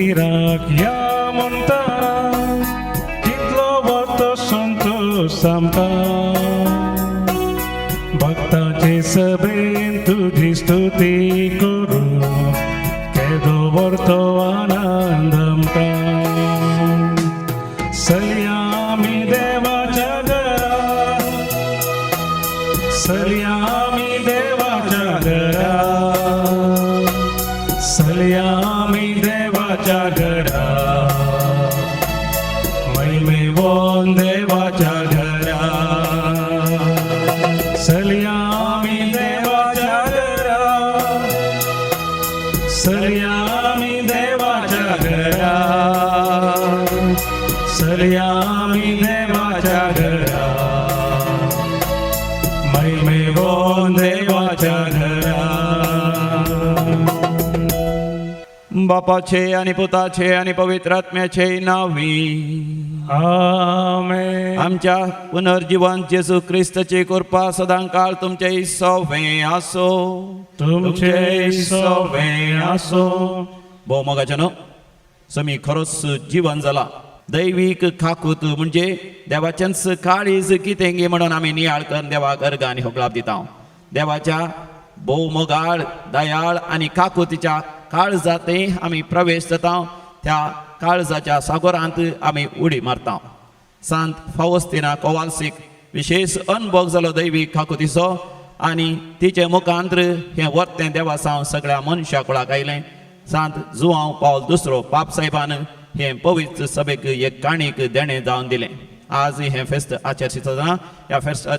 मंदिराक या म्हणटा तितलो वतो संतोष सामका भक्तांचे सभेन तुझी स्तुती करू केदो वरतो आनंद आमका सया आमी देवाच्या घरात सया आमी देवाच्या घरात सया आमी देवाच्या घरात महिमेवोन देवाच्या घरात सया आमी देवाच्या घरात सया आमी देवाच्या घरात सया आमी देवाच्या घरात महिमेवोन देवाच्या घरात बापाचे आणि पुताचे आणि पवित्र आत्म्याचे नावी आमेन. आमच्या पुनर्जीवन जेसू ख्रिस्ताची कृपा सदांकाळ तुमचे सवे आसो तुमचे सवे आसो. भोवमोगाच्यानो समी खरोच जीवन जाला दैवीक खाकूत म्हणजे देवाचेंच काळीज कितें गे म्हणून आमी नियाळ करून देवाक अर्घ आनी होगलाप दिता. देवाच्या भोवमोगाळ दयाळ आनी काकुतीच्या काळजांत आमी प्रवेश जाता. त्या काळजाच्या सागरांत आमी उडी मारता. सांत फावस्तिना कोवाल्सीक विशेष अनुभव जालो दैवीक खाकुतीचो आनी तिचे मुखांत्र हें वर्तें देवा सावन सगळ्या मनशा कुळाक आयलें. सांत जुआंव पावल दुसरो पाप साहेबान हें पवित्र सभेक एक काणीक देणें जावन दिलें. आज हें फेस्त आचर्शीत जाता. ह्या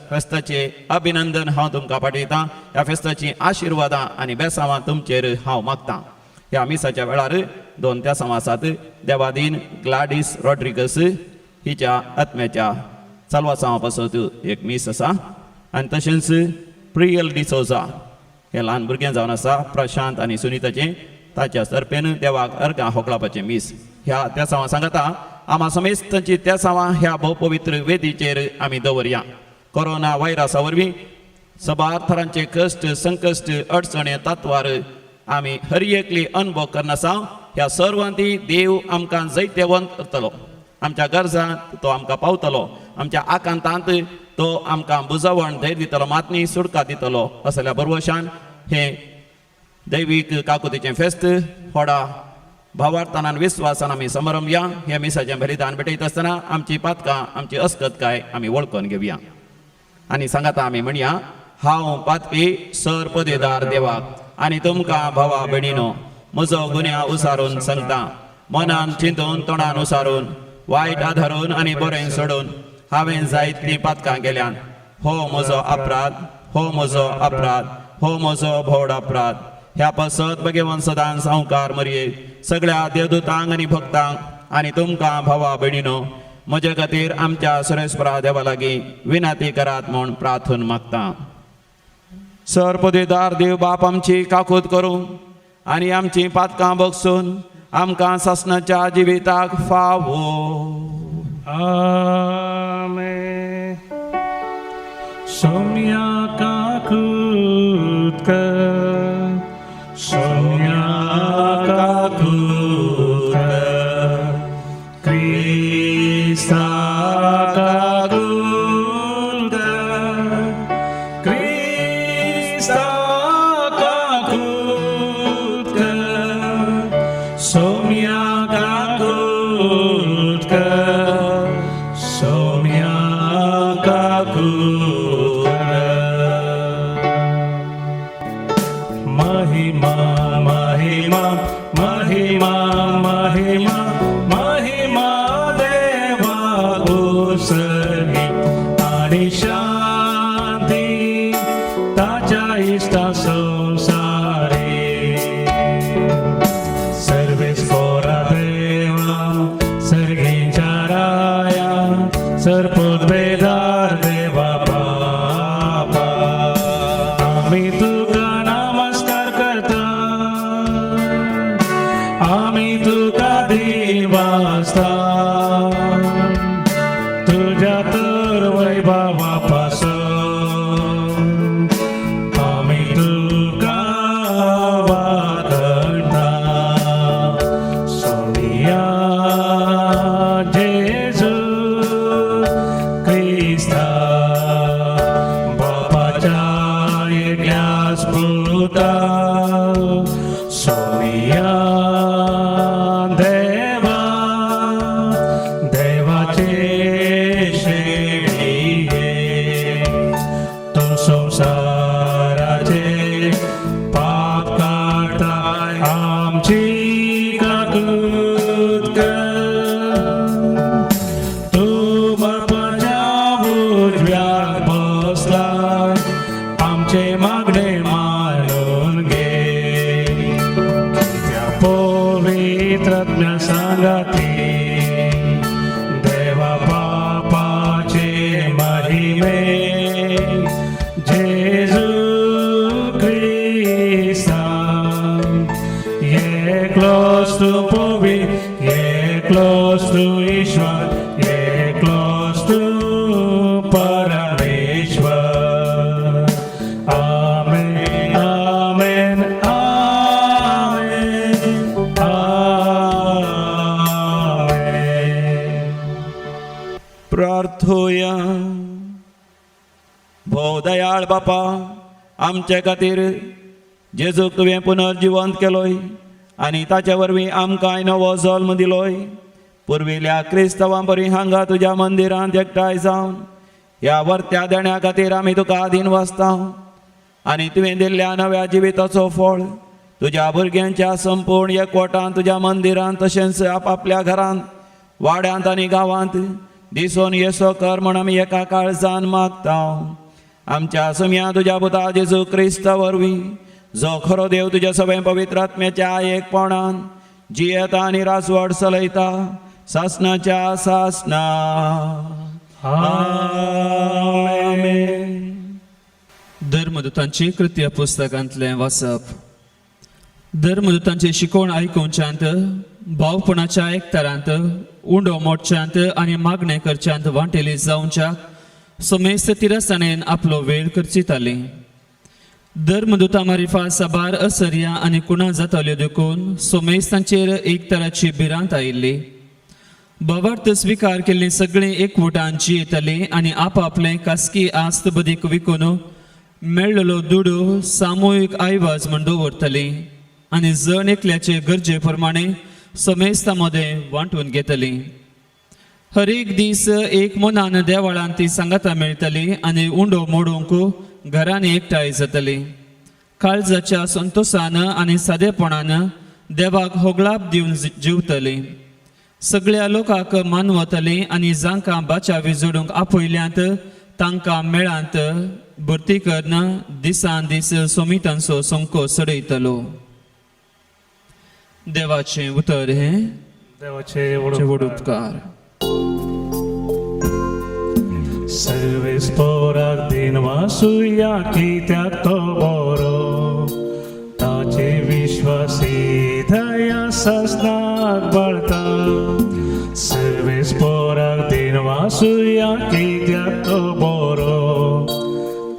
फेस्ताचे अभिनंदन हांव तुमकां पाठयतां. ह्या फेस्ताची आशिर्वादां आनी बेसांवां तुमचेर हांव मागतां. ह्या मिसाच्या वेळार 2 समासांत देवादीन ग्लाडीस रॉड्रिगस हिच्या आत्म्याच्या चलवासांवा पासत एक मीस आसा. आनी तशेंच प्रियल डिसोजा हे ल्हान भुरगें जावन आसा. प्रशांत आनी सुनीताचें ताच्या तर्फेन देवाक अर्घां होकलापाचें मीस. ह्या त्या सावा सांगता आम्हा समेस्तांची त्या सावा ह्या भोवपवित्र वेदीचेर आमी दवरया. कोरोना व्हायरसा वरवीं सबार्थरांचे कश्ट संकश्ट अडचणी तत्वार आमी हर एकली अनुभव करना आसा. ह्या सर्वांती देव आमकां जैत्यवंत करतलो. आमच्या गरजांत तो आमकां पावतलो. आमच्या आकांतांत तो आमकां बुजवण धैर्य दितलो मातनी सुडका दितलो असल्या बरवशान हें दैवीक काकुतीचें फेस्त व्हडा भावार्थान विश्वासान आमी समारंभया. हे मिसाचें बलिदान भेटयत आसतना आमची पातकां आमची अस्कतकाय आमी वळखून घेवया. आनी सांगाता आमी म्हणया हांव पातकी सर पदेदार देवाक आनी तुमकां भावा भयणीनो म्हजो गुन्यांव उसारून सांगता. मनान चिंतून तोंडान उसारून वायट आधारून आनी बरें सोडून हांवें जायतीं पातकां केल्यान. हो म्हजो अपराध हो म्हजो अपराध हो म्हजो भोवड अपराध. ह्या पसत भगवान सदां संवकार मरये सगळ्या देवदूतांक आनी भक्तांक आनी तुमकां भावा भयणीनो म्हजे खातीर आमच्या सुरेस्परा देवा लागीं विनंती करात म्हूण प्रार्थून मागता. सर पदेदार देव बाप आमची काकूत करूं आनी आमची पातकां बगसून आमकां ससनाच्या जिविताक फावो. आमेन. सौम्या काकूत कर सौम्या काकूत कर क्रिस्ता काकूत कर क्रिस्ता काकूत कर सौम्या काकूत कर सौम्या काकूत कर. महिमा महिमा महिमा महिमा महिमा देवा उसळी आणि शांती ताच्या इष्टा संसारी. सर्वेस फोरा देवा सर्गीच्या राया सरपुत बेदार देवा बापा आम्ही तुका नमस्कार करता. आम्ही तुका दिवासता तुझ्या तर वैभवापासून आम्ही तुका वागता. शेळी घे. तू संसाराचे पाप काढताय आमची काकूत कर. तू बापाच्या उजव्यात बसलाय आमचे मागणे मारून घे. त्या पवित्रात्म्या सांगाती देवा बापाचे महिमे जेजू Krista. Ye close to Povi, ye close to Ishwar, ye close to Parameshwar. Amen, Amen, Amen, Amen. प्रार्थोया. भोव दयाळ बापा, आमचे खातीर जेजूक तुवें पुनर्जिवंत केलोय आनी ताचे वरवीं आमकां नवो जल्म दिलोय. पुर्विल्ल्या क्रिस्तवां बरी हांगा तुज्या मंदिरांत एकठांय जावन ह्या वर्त्या देण्या खातीर आमी तुका आदीन वाचता आनी तुवें दिल्ल्या नव्या जिविताचो फळ तुज्या भुरग्यांच्या संपूर्ण एकवटान तुज्या मंदिरांत तशेंच आपापल्या घरांत वाड्यांत आनी गांवांत दिसून येसो कर म्हण आमी एका काळजान मागता. आमच्या सुम्या तुज्या पुता जेजू क्रिस्ता वरवीं जो खरो देव तुज्या सगळें पवित्र आत्म्याच्या एकपणान जियेता आनी रासवड चलयता सासणाच्या सासना. Amen. धर्मदूतांची कृत्य पुस्तकांतलें वाचप. धर्मदूतांची शिकवण आयकुच्यात भावपणाच्या एकतारांत उंडो मोडच्यांत आनी मागणे करच्यांत वांटेली जावच्याक सोमेस्त तिरसाणेन आपलो वेळ करचिताली. धर्मदूता मारिफा साबार असर्या आनी कुणा जाताल्यो देखून सोमेस्तांचेर एक तराची भिरांत आयिल्ली. भवार्थ स्विकार केल्ली सगळीं एकवटान जियेताली आनी आपापलें खासगी आस्त बदीक विकून मेळ्ळलो दुडू सामुहीक आयवाज म्हण दवरतली आनी जण एकल्याचे गरजे प्रमाणे सोमेस्ता मदें वांटून घेतली. हर एक दीस एक मनान देवळांत ती सांगाता मेळटली आनी उंडो मोडूंक घरांनी एकठांय जातली. काळजाच्या संतोषान आनी सादेपणान देवाक होगळाप दिवन जिवतली. सगळ्या लोकांक मानवतली आनी जांकां बाच्या विजोडूंक आपयल्यांत तांकां मेळांत भरती करन दिसान दीस सोमितांचो सोंको सडयतलो. देवाचें उतर हें देवाचे उपकार. सर्वेस पोराक दिन वासुया कित्याक तो बरो ताचे विश्वासी दया सस्नाक बळटा. सर्वेस पोराक दिन वासुया कित्याक तो बरो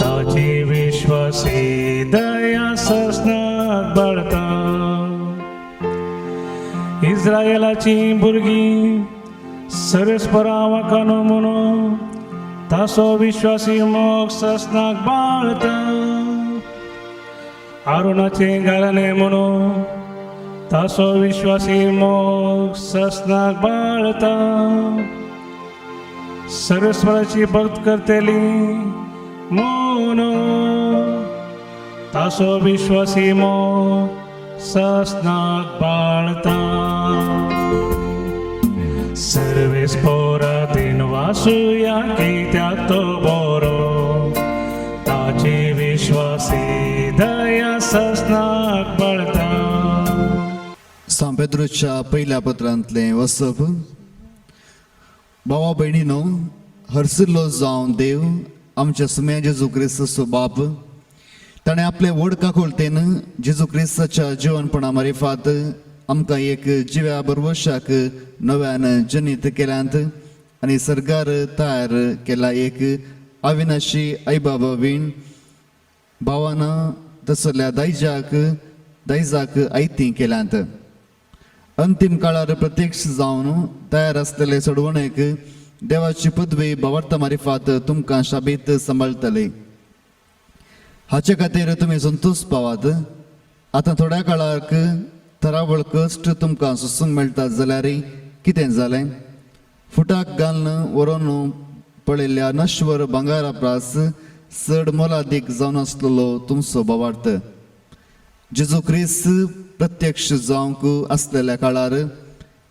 ताचे विश्वासी दया सस्नाक बळटा. इस्रायेलाची भुरगीं सरस्परा वाकानो म्हणो तासो विश्वासी मोग सस्नाक बाळटा. आरोनाचे घराणे म्हणो तासो विश्वासी मोग सस्नाक बाळटा. सरस्वराची भक्त करतेली म्हणो तासो विश्वासी मोग सस्नाक बाळटा. सर्वेस पोरा दिन वासुया कित्याक तो बरो ताची विश्वासी दया सस्नाक बळटा. सांत पेद्रूच्या पहिल्या पत्रांतलें वचप. भावा भयणीनो, हरसिल्लो जावन देव आमच्या सुम्या जेजू क्रिस्ताचो बाप ताणें आपले व्हड काकुळतेन जेजू क्रिस्ताच्या जिवनपणा मारिफात आमकां एक जिव्या बरवशाक नव्यान जनीत केल्यांत आनी सर्गार तयार केला एक अविनाशी आईबाबा बीण भावान तसल्या दायजाक आयती केल्यांत. अंतिम काळार प्रत्यक्ष जावन तयार आसलेले सोडवणेक देवाची पदवी भावार्था मारिफात तुमकां शाबीत सांबाळटली. हाचे खातीर तुमी संतोश पावात. आतां थोड्या काळाक तरावळ कश्ट तुमकां सोसूंक मेळटा जाल्यार कितें जालें? फुटाक घालून व्हरून पळयल्ल्या नश्वर भांगारा प्रास चड मोलादीक जावन आसलेलो तुमचो भावार्थ जेजू क्रिस्त प्रत्यक्ष जावंक आसलेल्या काळार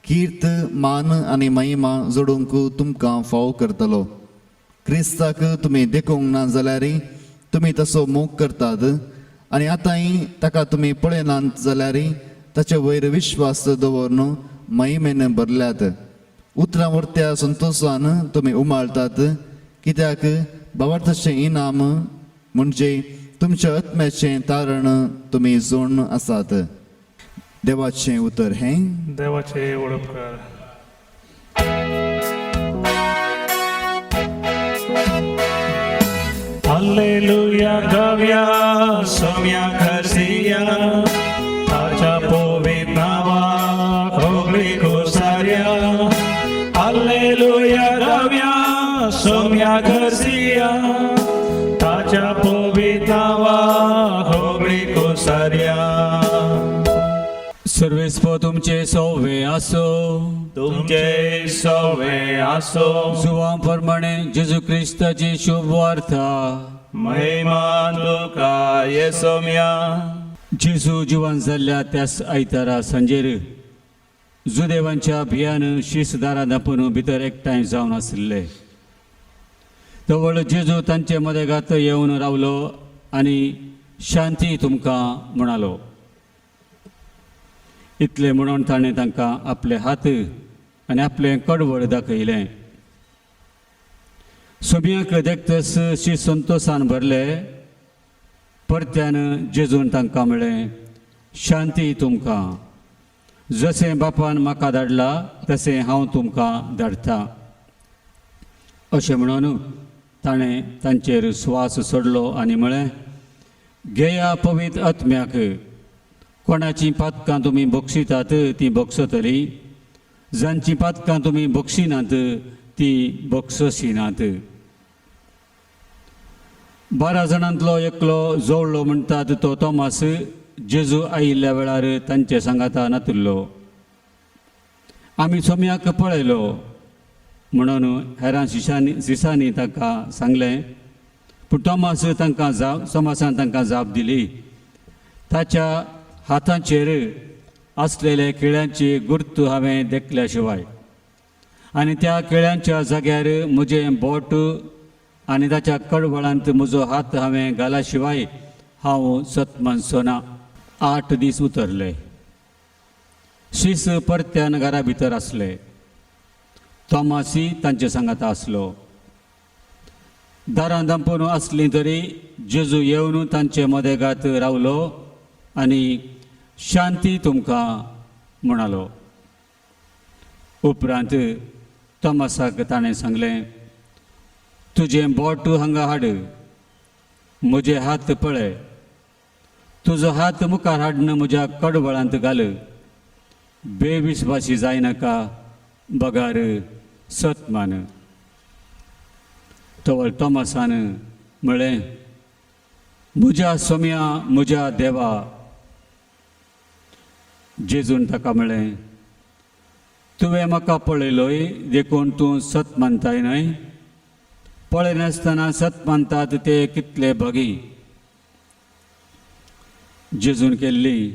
कीर्त मान आनी महिमा जोडूंक तुमकां फाव करतलो क्रिस्ताक तुमी देखूंक ना जाल्यार तुमी तसो मोग करतात आनी आतांय ताका तुमी पळयनात जाल्यार ताचे वयर विश्वास दवरून महिमेन भरल्यात उतरां वर्त्या संतोशान तुमी उमाळतात कित्याक भावार्थाचें इनाम म्हणजे तुमच्या आत्म्याचें तारण तुमी जोडून आसात देवाचें उतर हें देवाचे ओळखकार हालेलुया गाव्या सोम्या खरसिया ताच्या पवित्र नावाक होगळी कोसार्या हालेलुया गाव्या सोम्या खरसिया ताच्या पवित्र नावाक होगळी कोसार्या सर्वेस्व तुमचे सव्वे आसो तुमचे सवे आसो जुवा प्रमाणे जेजू क्रिस्ताची शुभ वार्ता महिमा तुका येसोम्या जेजू जिवान जाल्ल्या त्याच आयतारा सांजेर जुदेवांच्या भियान शीसदारा दापून भितर एकठांय जावन आसले तवळ जेजू तांचे मदेगात येवन रावलो आनी शांती तुमकां म्हणालो इतले म्हणून ताणें तांकां आपले हात आनी आपलें कडवळ दाखयलें सोम्याक देखतस शी संतोशान भरले परत्यान जेजून तांकां म्हळें शांती तुमकां जशें बापान म्हाका धाडला तशें हांव तुमकां धाडटां अशें म्हणून ताणें तांचेर स्वास सोडलो आनी म्हळें घेया पवित्र आत्म्याक कोणाची पातकां तुमी बक्षितात ती बक्षतली जांची पातकां तुमी बक्षिनात ती बक्षशिनात 12 जाणांतलो एकलो जोडलो म्हणटात तो तोमास जेजू आयिल्ल्या वेळार तांचे सांगाता नातुल्लो आमी सोम्याक पळयलो म्हणून हेरां शिशांनी ताका सांगलें पूण तोमास तोमासान तांकां जाप दिली ताच्या हातांचेर असलेले केळ्यांची गुर्त हांवें देखल्या शिवाय आनी त्या केळ्यांच्या जाग्यार म्हजें बोट आनी ताच्या कडवळांत म्हजो हात हांवें घाला शिवाय हांव सतमानसो ना 8 दीस उतरले शीस परत्यान घरा भितर आसले तोमासी तांचे सांगाता आसलो दारां दांपून आसलीं तरी जेजू येवन तांचे मदेगात रावलो आनी शांती तुमकां म्हणालो उपरांत तोमासाक ताणें सांगलें तुजें बोट हांगा हाड म्हजे हात पळय तुजो हात मुखार हाडून म्हज्या कडवळांत घाल बेविस्वासी जायनाका बगार सतमान तवळ तोमासान म्हळें म्हज्या सोम्या म्हज्या देवा जेजून ताका म्हळें तुवें म्हाका पळयलोय देखून तूं सत मानताय न्हय पळयनासतना सत मानतात ते कितले भगी जेजून केल्ली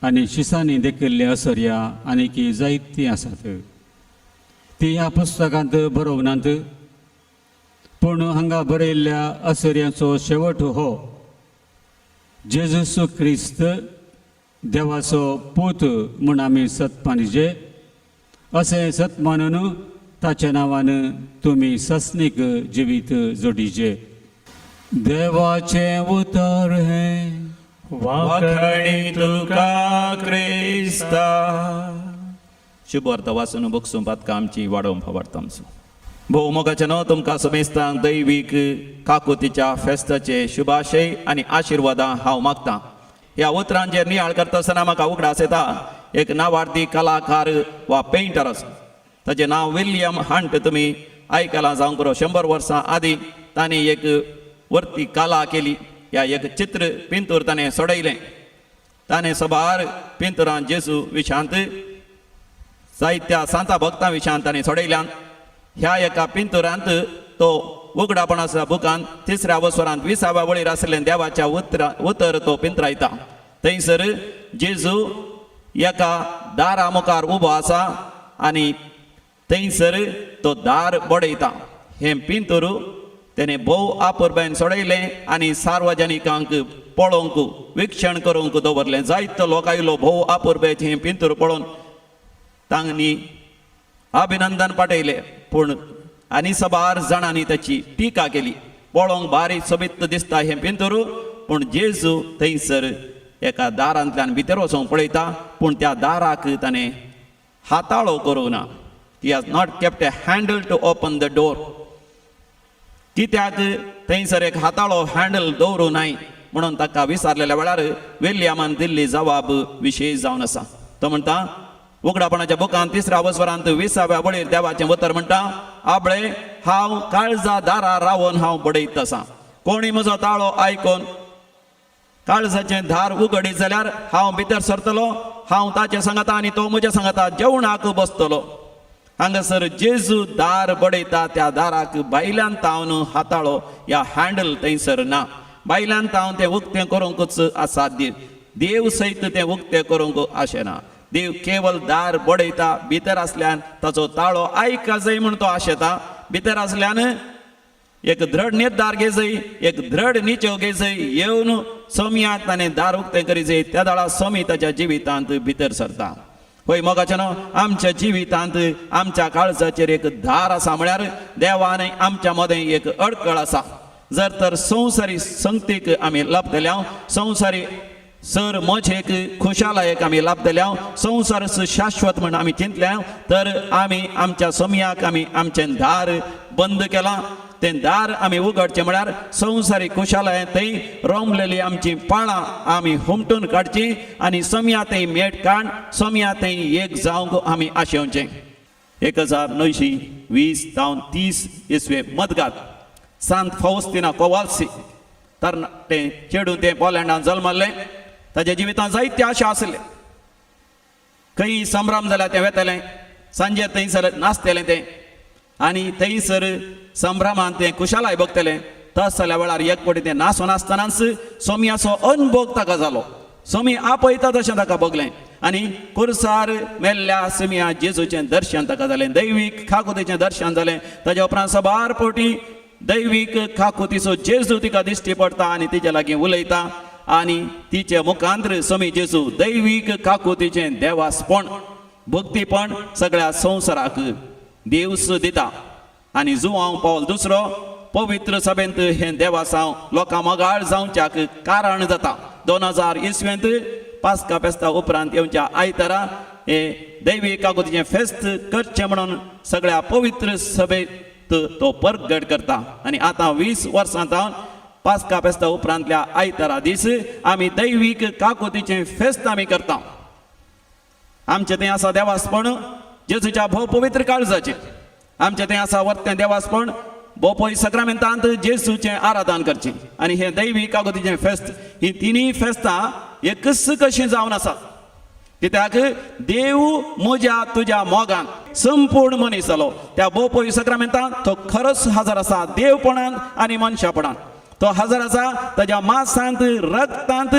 आनी शिसांनी देखिल्ली असर्या आनीक जायतीं आसात ती ह्या पुस्तकांत बरोवनात पूण हांगा बरयल्ल्या असर्याचो शेवट हो जेजू क्रिस्त देवाचो पूत म्हूण आमी सतमानिजे अशें सतमानून ताच्या नांवान तुमी सस्नीक जिवीत जोडिजे देवाचें उतर हें वाखणी तुका क्रिस्ता शुभ वार्ता वाचून बगसूं पातकां आमची वाडोवंक फावाडतामचो भोव मोगाचेनो तुमकां समेस्तांक दैवीक काकुतीच्या फेस्ताचे शुभाशय आनी आशिर्वादां हांव मागतां ह्या उतरांचेर नियाळ करता आसतना म्हाका उगडास येता एक नांवार्थी कलाकार वा पेंटर आसा ताचें नांव विल्यम हंट तुमी आयकलां जावंक पुरो 100 वर्सां आदीं तांणी एक वर्ती कला केली ह्या एक चित्र पिंतूर ताणें सोडयलें ताणें सबार पिंतुरान जेजू विशांत साहित्या सांता भक्तां विशांत ताणें सोडयल्यान ह्या एका पिंतुरांत तो उगडापणाच्या बुकांत 3ऱ्या वस्वरांत 20व्या वळीर आसलें देवाच्या उतर तो पिंतरायता. थंयसर जेजू एका दारा मुखार उबो आसा आनी थंयसर तो दार बडयता. हें पिंतूर तेणे भोव आपुरबायन सोडयलें आनी सार्वजनिकांक पळोवंक विक्षण करूंक दवरलें. जायतो लोक आयलो भोव आपुरबायेचें हें पिंतूर पळोवन तांणी अभिनंदन पाठयलें. पूण आनी सबार जाणांनी ताची टिका केली. पळोवंक बारीक सोबीत दिसता हें पिंतूर, पूण जेजू थंयसर एका दारांतल्यान भितर वचूंक पळयता, पूण त्या दाराक ताणें हाताळो करूं ना. He has not kept a handle to open the door. कित्याक थंयसर एक हाताळो हँडल दवरूं नाय म्हणून ताका विचारलेल्या वेळार विल्यमान दिल्ली जबाब विशेश जावन आसा. तो म्हणटा उगडापणाच्या बुकांत 3ऱ्या वस्वरांत 20व्या वळीर देवाचें उतर म्हणटा, आबळे हांव काळजा दारा रावन हांव बडयत आसां. कोणी म्हजो ताळो आयकोन काळजाचें दार उगडीत जाल्यार हांव भितर सरतलो, हांव ताचे सांगता आनी तो म्हज्या सांगता जेवणाक बसतलो. हांगासर जेजू दार बडयता, त्या दाराक भायल्यान तावन हाताळो ह्या हँडल थंयसर ना. भायल्यान तावन तें उक्तें करूंकच असाध्य. देव सयत तें उक्तें करूंक आशेना. देव केवळ दार बडयता, भितर आसल्यान ताचो ताळो आयका जाय म्हूण तो आशेता. भितर आसल्यान एक दृढ निर्धार घे जाय, एक दृढ निचेव घे जाय, येवन सोमयात ताणें दार उक्तें करी जाय. त्या दाळा सोमी ताच्या जिवितांत भितर सरता. होय मोगाचेनो, आमच्या जिवितांत आमच्या काळजाचेर एक धार आसा म्हळ्यार देवान आमच्या मदें एक अडकळ आसा. जर तर संवसारी संगतीक आमी लाभतल्या, संवसारी सर मोजेक खुशालायेक आमी लाभतल्या, संवसारच शाश्वत म्हण आमी चिंतल्या, तर आमी आमच्या सोमयाक आमी आमचें दार बंद केलां. तें दार आमी उगडचें म्हळ्यार संवसारी खुशालाय थंय रोमलेली आमची पाळां आमी हुमटून काडची आनी सोमया थंय मेट काड सोमया थंय एक जावंक आमी आशेवचें. 1920 तावन 30 इसवे मदगात सांत फाउस्तिना कोवाल्सी तरणाटें चेडूं तें पोलंडांत जल्मल्लें. ताच्या जिवितांत जायत्यो आशा आसले. खंय संभ्रम जाल्यार तें वेतलें, सांजे थंयसर नाचतेलें तें आनी थंयसर संभ्रमांत तें कुशालाय भोगतलें. तस जाल्या वेळार एक पटी तें नाचून आसतनाच सोमयाचो अनभोग ताका जालो. सोमी आपयता तशें ताका भोगलें आनी कुर्सार मेल्ल्या सोमया जेजूचें दर्शन ताका जालें. दैवीक खाकुतीचें दर्शन जालें. ताच्या उपरांत सबार पोटी दैवीक खाकुतीचो जेजू तिका दिश्टी पडटा आनी तिच्या लागीं उलयता आनी तिचे मुखांतर सोमी जेजू दैवीक खाकुतीचें देवासपण भक्तीपण सगळ्या संवसाराक देवस दिता. आनी जुवांव पावल दुसरो पवित्र सभेंत हें देवासांव लोकां मोगाळ जावच्याक कारण जाता. 2000 इसवेंत पास्का फेस्ता उपरांत येवच्या आयतारा हे दैवीक काकुतीचें फेस्त करचें म्हणून सगळ्या पवित्र सभेंत तो परगट करता. आनी आतां 20 वर्सां जावन पास्का फेस्ता उपरांतल्या आयतारा दीस आमी दैवीक काकुतीचें फेस्त आमी करता. आमचें तें आसा देवासपण जेजूच्या भोव पवित्र काळजाचें. आमचें तें आसा वर्तें देवासपण बोपोय सक्रामेंतांत जेजूचें आराधन करचें. आनी हें दैवीक काकुतीचें फेस्त ही तिनूय फेस्तां एकच कशीं जावन आसा. कित्याक देव म्हज्या तुज्या मोगान संपूर्ण मनीस जालो. त्या बोपोय सक्रामेंतांत तो खरोच हजर आसा देवपणान आनी मनशापणान. तो हजर आसा ताच्या मांसांत रक्तांत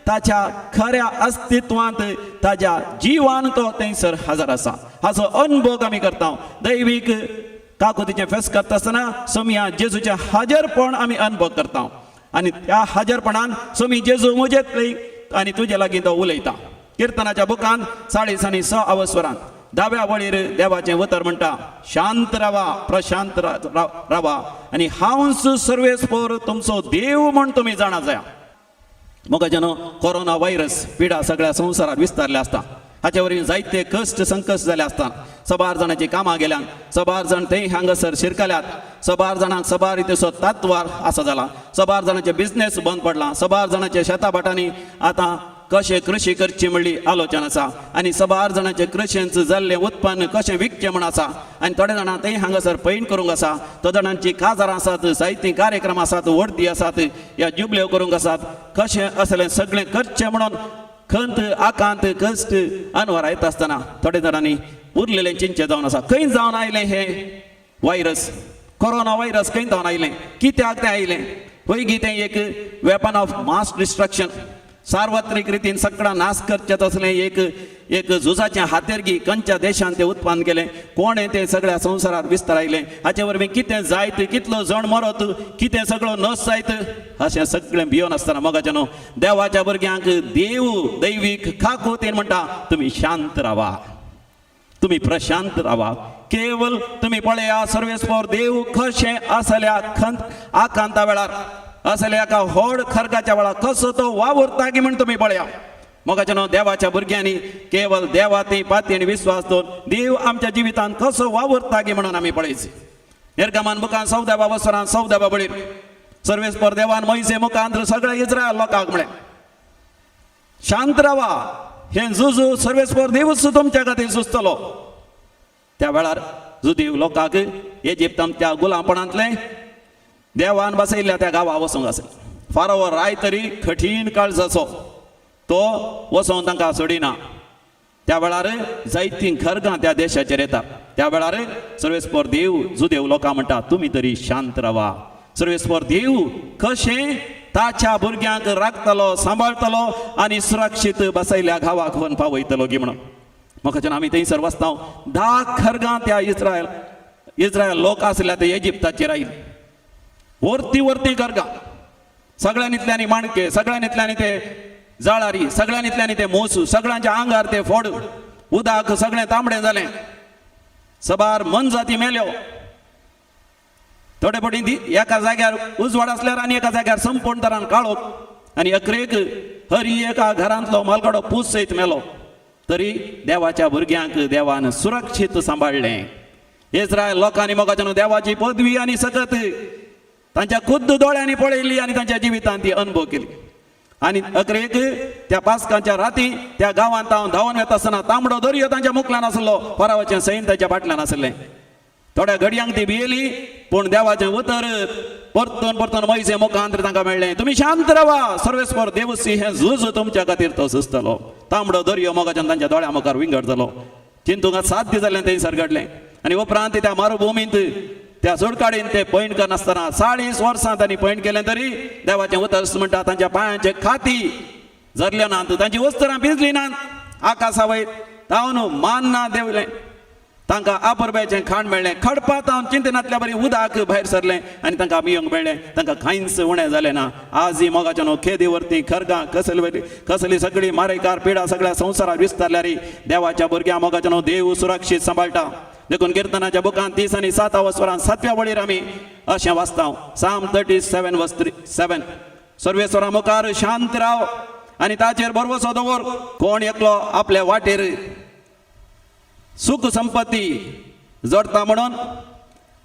ताच्या खऱ्या अस्तित्वांत ताच्या जिवान तो थंयसर हजर आसा. हाचो अनुभव आमी करता. दैवीक काकुतीचें फेस्त करता आसतना सोमया जेजूचें हजरपण आमी अनुभव करता. आनी त्या हजरपणान सोमी जेजू म्हजेंत आनी तुजे लागीं तो उलयता. किर्तनाच्या बुकांत 6:6 अवस्वरांत 10व्या वळीर देवाचें उतर म्हणटा, शांत रावा प्रशांत रावा आनी हांवच सर्वेस्पोर तुमचो देव म्हूण तुमी जाणा जाया. मोगाचेनो, कोरोना व्हायरस पिडा सगळ्या संवसारात विस्तारले आसता. हाचे वरवीं जायते कश्ट संकश जाले आसता. सबार जाणांची कामां गेल्यान, सबार जाण थंय हांगासर शिरकल्यात, सबार जाणांक सबार रितीचो तांतवार आसा जाला, सबार जाणांचे बिझनेस बंद पडला, सबार जाणांचे शेता भाटांनी आतां कशें कृशी करची म्हणली आलोचना आसा आनी सबार जाणांचे कृशेंच जाल्लें उत्पन्न कशें विकचें म्हण आसा. आनी थोड्या जाणां थंय हांगासर पैण करूंक आसा. थोड्या जाणांची काजारां आसात, जायतीं कार्यक्रम आसात, वर्दी आसात, ह्या जुबल्यो करूंक आसात. कशें असलें सगळें करचें म्हणून खंत आकांत कश्ट अनवरायत आसतना थोड्या जाणांनी उरलेलें चिंचे जावन आसा. खंय जावन आयलें हें व्हायरस कोरोना व्हायरस खंय जावन आयलें कित्याक तें आयलें पयलीं तें एक वेपन ऑफ मास डिस्ट्रक्शन सार्वत्रिक रितीन सगळा नाश करचें तसलें एक झुजाचें हातेरगी खंयच्या देशान तें उत्पन्न केलें कोणें तें सगळ्या संवसारांत विस्तारायलें हाचे वरवीं कितें जायत कितलो जण मरत कितें सगळो नस जायत अशें सगळें भियोन आसतना मोगाचें न्हू देवाच्या भुरग्यांक दैवीक खाकोतीन म्हणटा तुमी शांत रावा तुम्ही प्रशांत रावा केवळ तुम्ही पळया सर्वेस्पर देव कशें आसल्या आकांता वेळार असल्या एका व्हड खर्गाच्या वेळार कसो तो वावुरता की म्हण तुम्ही पळया मोगाचें न्हू देवाच्या भुरग्यांनी केवळ देवाती पातयेन विश्वास दवरून देव आमच्या जिवितांत कसो वावुरता की म्हणून आमी पळयचे निर्गमन मुखान 14व्या वसरान 14व्या बळीर सर्वेस्पर देवान मोइसे मुखांत सगळ्या इस्रायल लोकांक म्हळें शांत रावा हे झुजू सर्वेस्पर देवच तुमच्या खातीर झुजतलो त्या वेळार जुदीव लोकांक इजिप्तांत त्या गुलामपणांतले देवान बसयल्ल्या त्या गांवा वचूंक आसलें फाराव राय तरी कठीण काळ जाचो तो वचोन तांकां सोडिना त्या वेळार जायतीं खरगां त्या देशाचेर येता त्या वेळार सर्वेस्पर देव जुदेव लोकां म्हणटा तुमी तरी शांत रावा सर्वेस्पर देव कशें ताच्या भुरग्यांक राखतलो सांबाळटलो आनी सुरक्षीत बसयल्या गांवाक व्हरून पावयतलो गी म्हणून म्हाका आमी थंयसर वचता 10 खरगां त्या इस्रायल लोक आसल्या ते इजिप्ताचेर आयले वरती खरगां सगळ्यांनीतल्यांनी माणके सगळ्यांनीतल्यांनी ते जाळारी सगळ्यांनीतल्यांनी ते मोसू सगळ्यांच्या आंगार ते फोड उदक सगळें तांबडें जालें सबार मन जाती मेल्यो थोडे पटी एका जाग्यार उजवाड आसल्यार आनी एका जाग्यार संपूर्ण तरान काळोख आनी अकरेक हरी एका घरांतलो मालकडो पूस सयत मेलो तरी देवाच्या भुरग्यांक देवान सुरक्षीत सांबाळलें इस्रायल लोकांनी मोगाचें देवाची पदवी आनी सकत तांच्या खुद्द दोळ्यांनी पळयली आनी तांच्या जिवितांत ती अनुभव केली आनी अकरेक त्या पास्कांच्या राती त्या गांवांत हांव धांवन येता आसतना तांबडो दर्यो तांच्या मुखल्यान आसलो फरावाचें सैन तांच्या फाटल्यान आसलें थोड्या घडयांक ती भियेली पूण देवाचें उतर परतून मोइसे मुखांत तांकां मेळ्ळें तुमी शांत रावा सर्वेस्पर देवसी हें झूज तुमच्या खातीर तो झुजतलो तांबडो दर्यो मोगाच्यान तांच्या दोळ्या मुखार विंगड जालो चिंतूंक साध्य जालें थंयसर घडलें आनी उपरांत त्या मारुभुमींत त्या सुडकाडीन ते पैण करनासतना 40 वर्सां तांणी पैण केलें तरी देवाचें उतर म्हणटा तांच्या पांयाचे खाती जरल्यो नात तांची वस्त्रां भिजलीं नात आकाशा वयर तावन मान्ना देवलें तांकां आपुरब्याचें खाण मेळ्ळें खडपांत तावन चिंतनांतल्या बरी उदक भायर सरलें आनी तांकां मियोंक मेळ्ळें तांकां कांयच उणें जालें ना आजय मोगाचें न्हू खेदे वरती खरगां कसली सगळी मारेकार पिडा सगळ्या संवसारांत विस्तारल्यार देवाच्या भुरग्यां मोगाचें न्हू देव सुरक्षीत सांबाळटा देखून किर्तनाच्या बुकांत 30 आनी 7 वसरान 7व्या वळीर आमी अशें वाचता साम 37 वर्स 7 सर्वेस्वरा मुखार शांत राव आनी ताचेर भरवसो दवर कोण एकलो आपल्या वाटेर सुख संपत्ती जोडता म्हणून